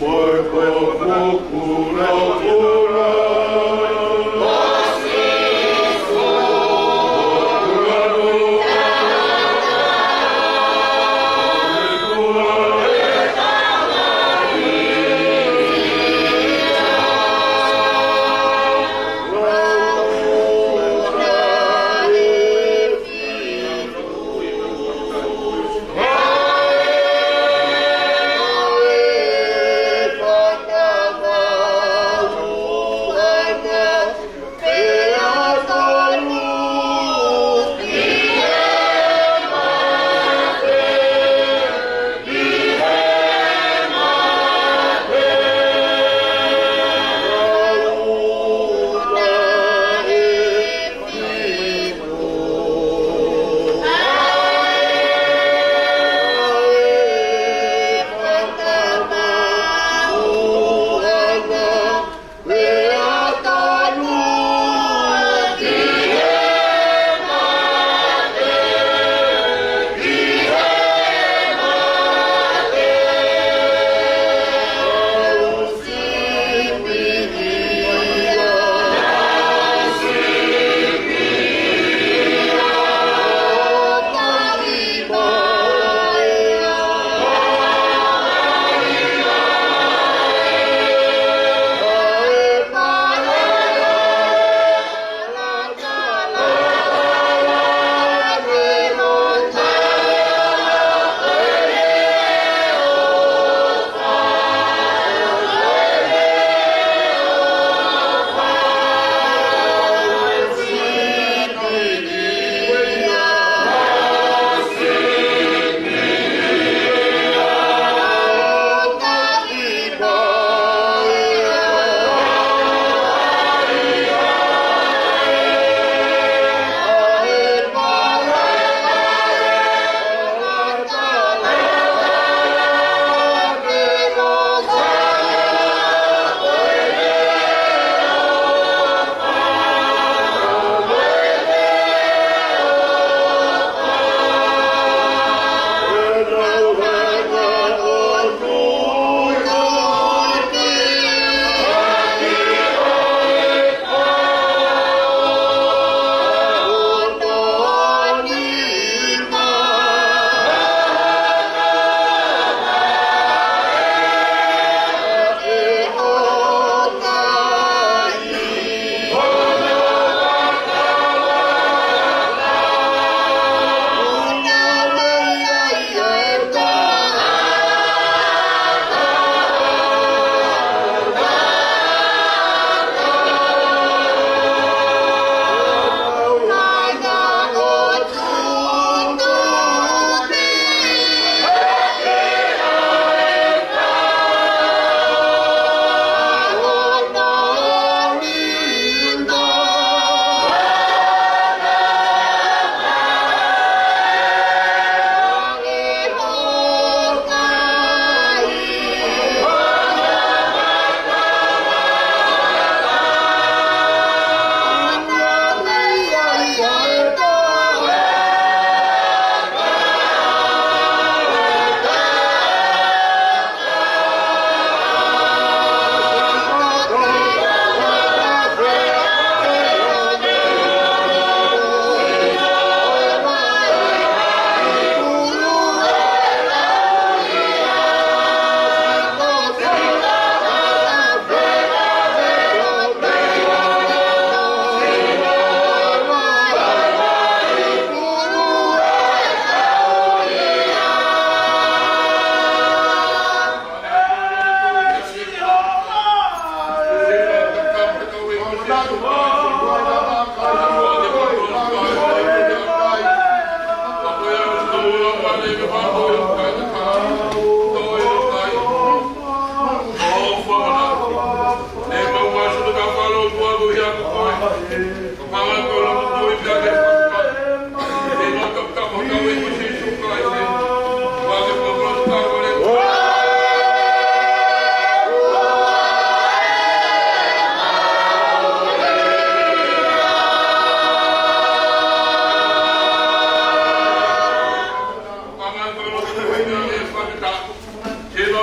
Boy.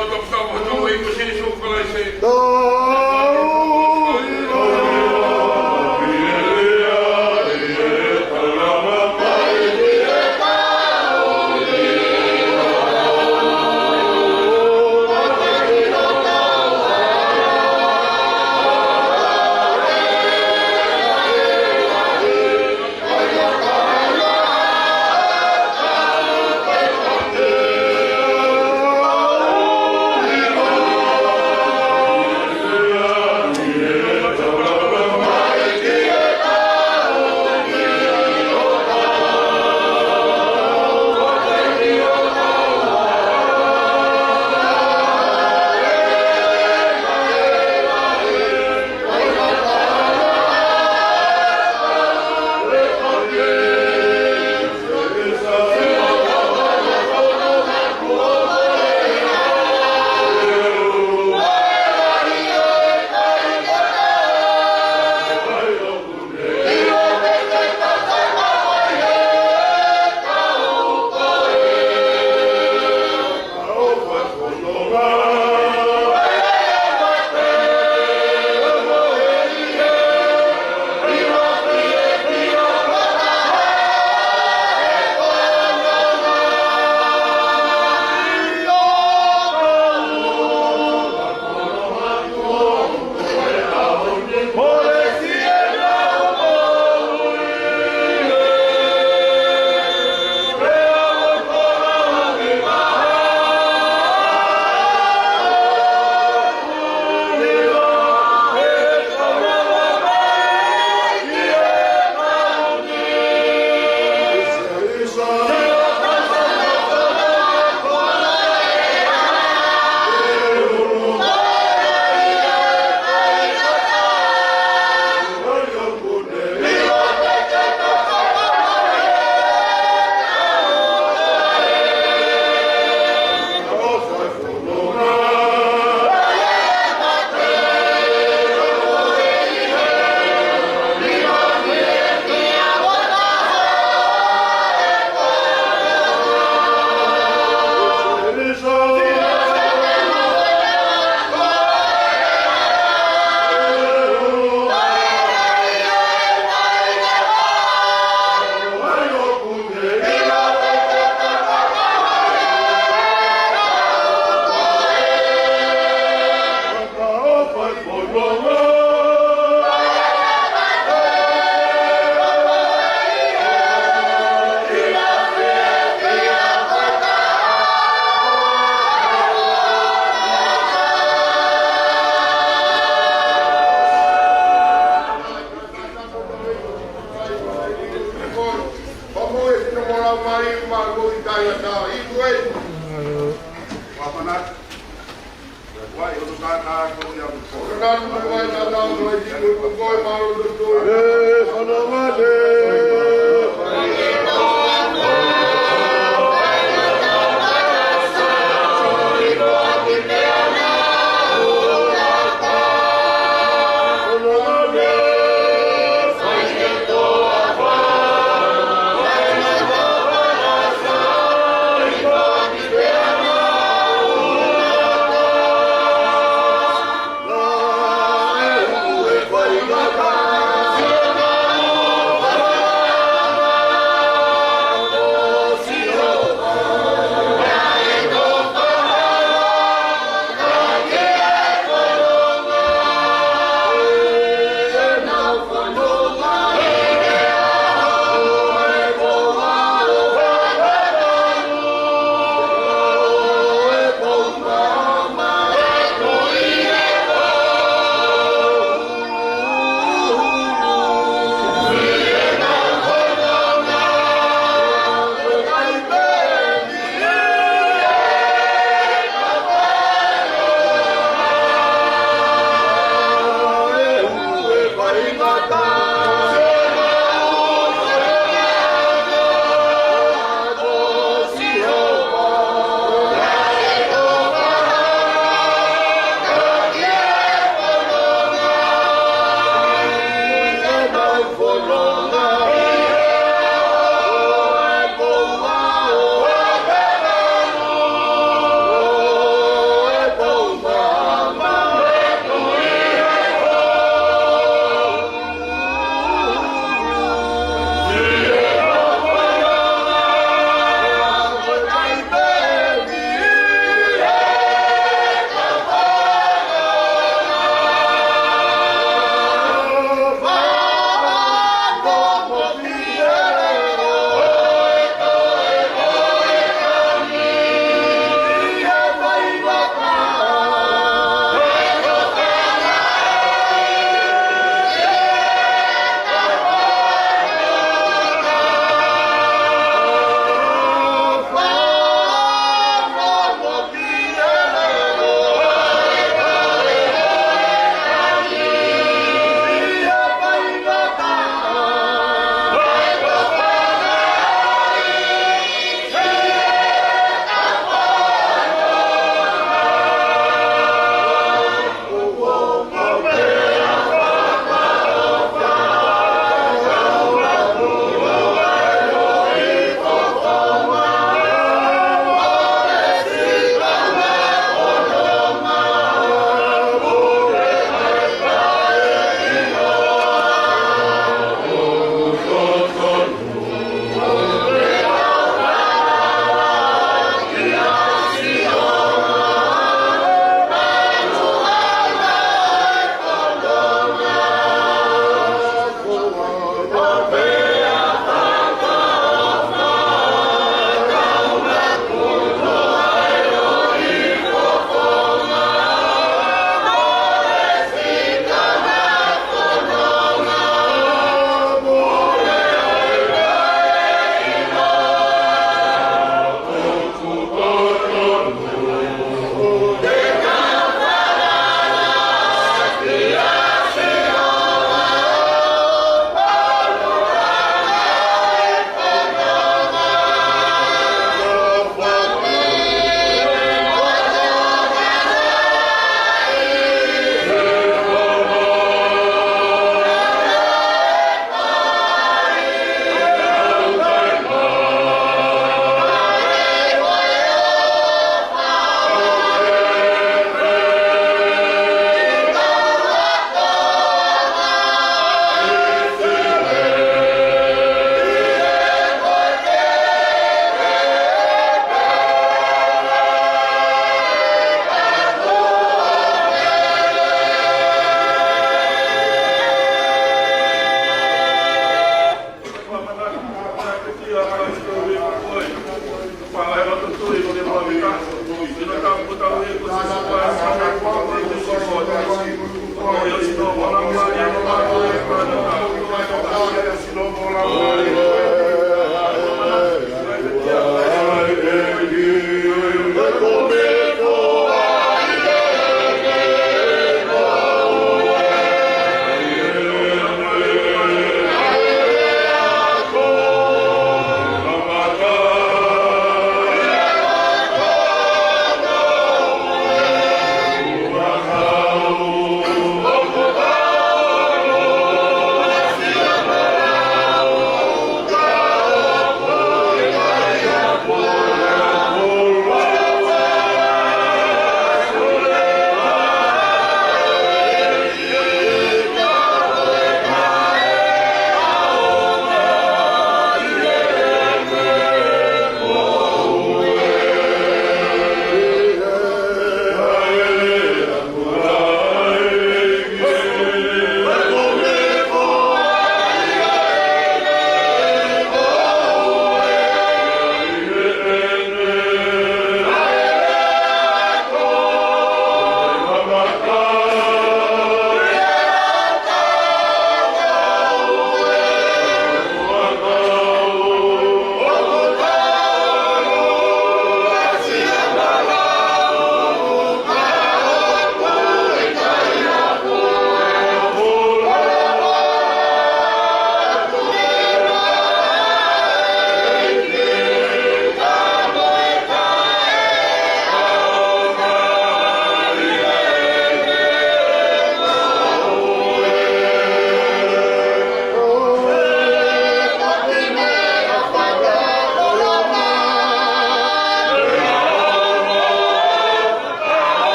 Bye.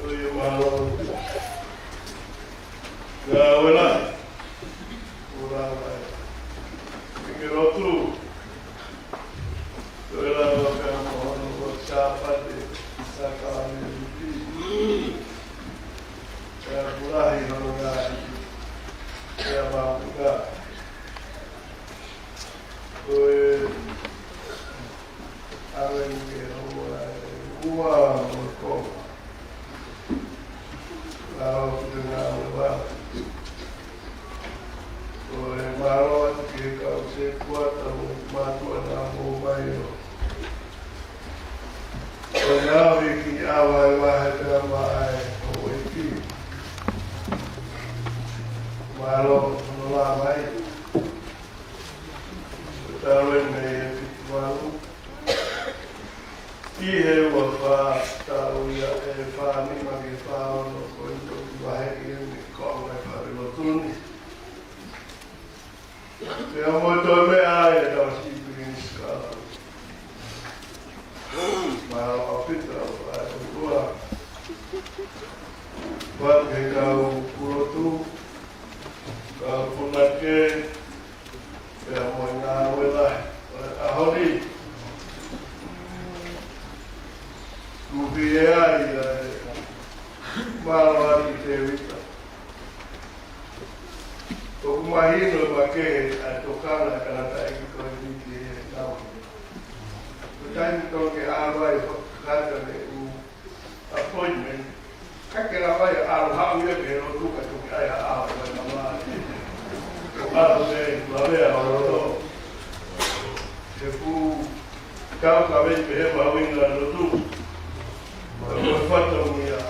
Oi malo. Gawala. Ora vai. Pikir tu. Ora vai mau siapa deh. Sekarang ini. Ya mulai orang. Ya bangga. Oi. Awen ke mulai. Gua mau Lalu dengan Allah, oleh malam kita kau sekuat atau matu dalam bayu. Kalau kita awal wahada mai, kita malam melalui tahun ini malu. Ihe wafa tahu ya fani magi fauno koito bahagi ni kau mai fari lotuni. Saya mau coba air dah si begini sekarang. Malam apa itu air tua. Buat kau pulau tu, kau punak ke, ya mau ngawelah ahori. Kubiaya malam kita itu. Kumahino pakai atokana kana tai ko ni nao. Kutai to ke awai kata le appointment. Kakera vai al hawe ke ro tu ka tu ai a wa mama. Ko le la ve a ro. Se fu ka ka ve pe ba winga ro tu. Ko fatto mia.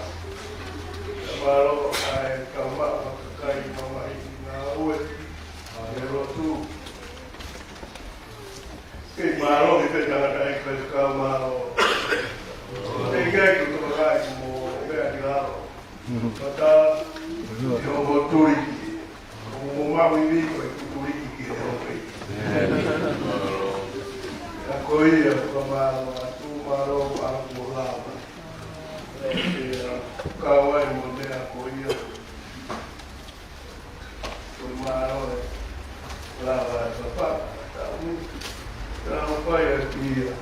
Maro ai ka ma kai mama Uwe, pero tú, que malo que te haga caer que es malo, te cae que tú caes como vea claro, está como turi, como más vivido y turi que es la coilla como malo, tú malo para volar, kawaii modelo coilla. Malo lava sapato, poi è via.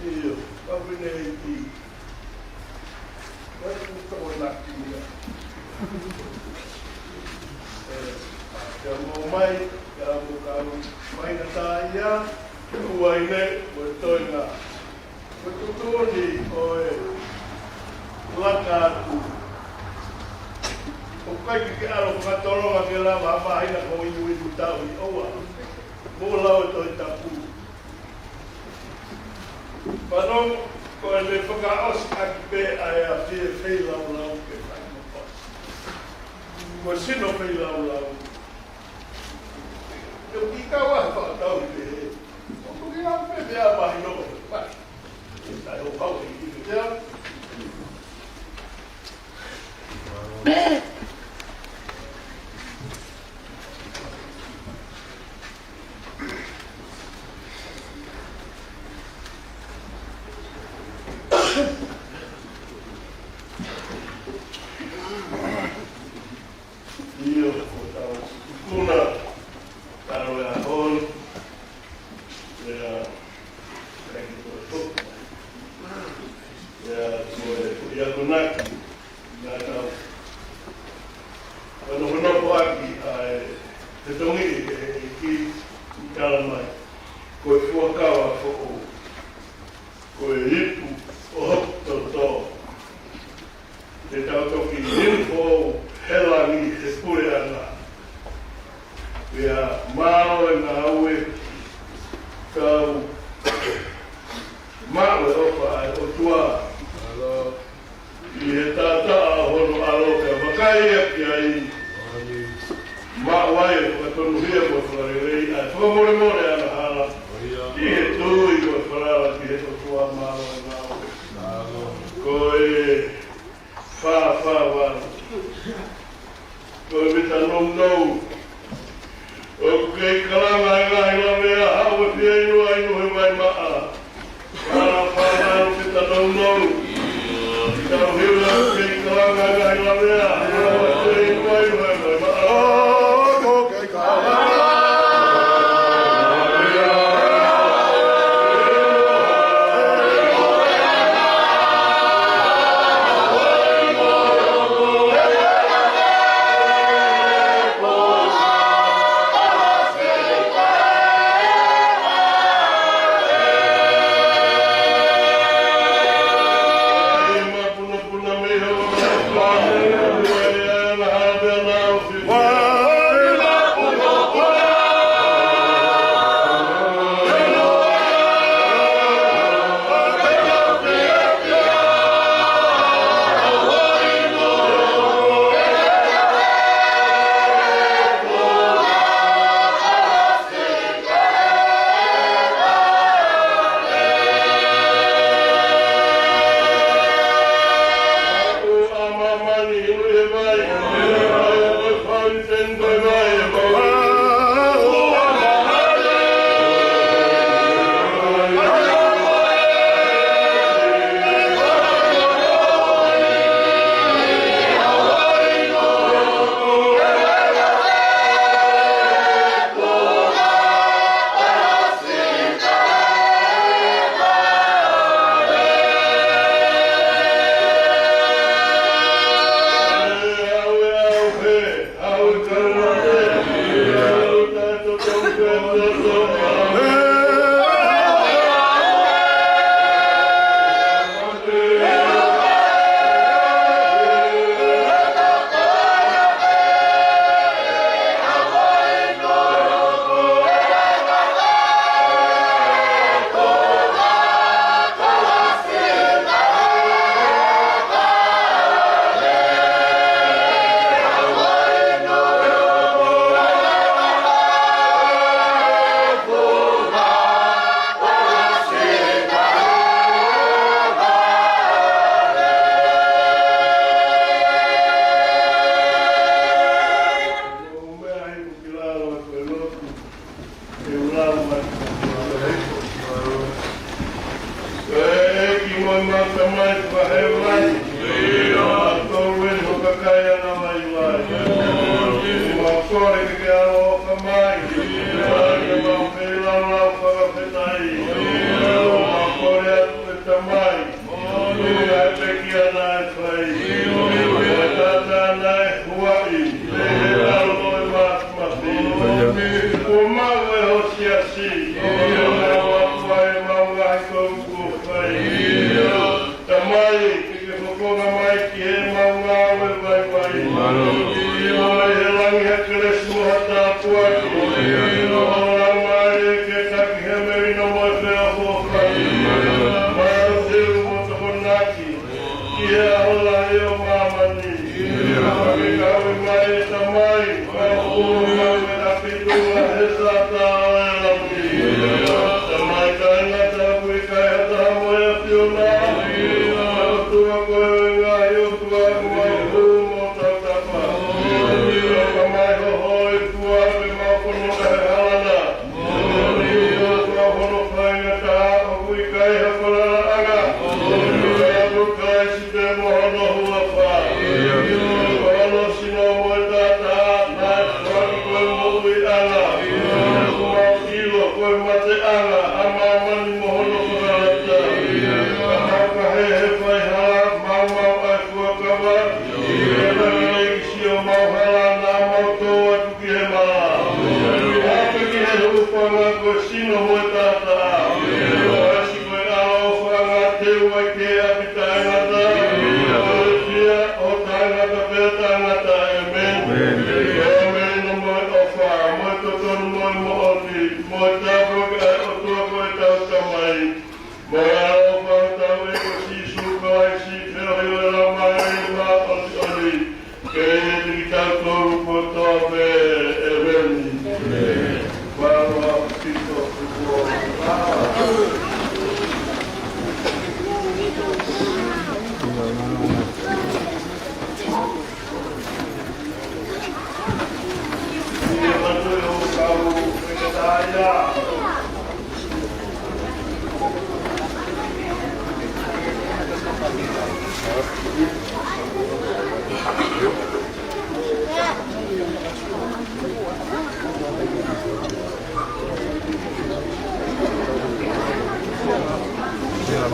Io, va bene qui. Guarda tutto un attimo. Siamo mai Natalia, vuoi ne, vuoi tornare. Questo torni, poi Lakatu. O kai ki alo ka toro ma ke la ma ina ko i tau i oa. Mo la to tapu. Panon ko le foka os akbe ai a fe la ke fa mo pas. Ko sino fe la. Yo ki ka wa fa tau le. Ko ki a pe bia ba no. Pa. Sta o pa i te. Okay, kalama ila ila mea hawa pia inu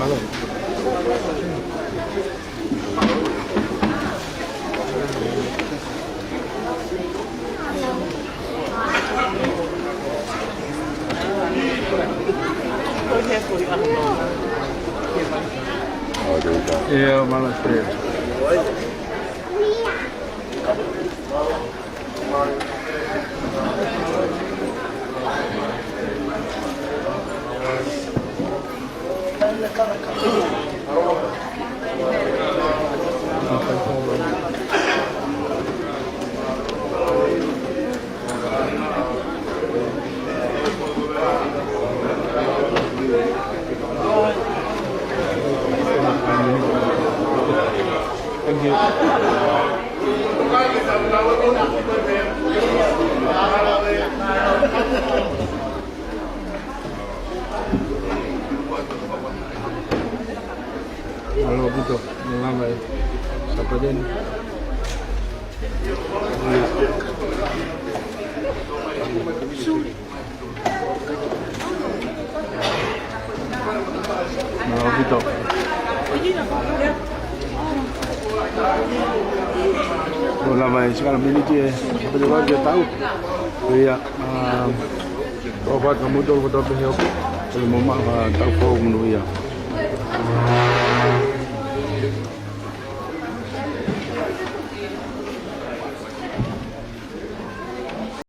Malah. Iya, malah sih. Thank you. Halo gitu, mengambil siapa dia ni? Halo gitu. Bola main sekarang ini dia, seperti mana dia tahu? Iya, obat kamu tu betul betul kalau mama tahu kau menurut dia.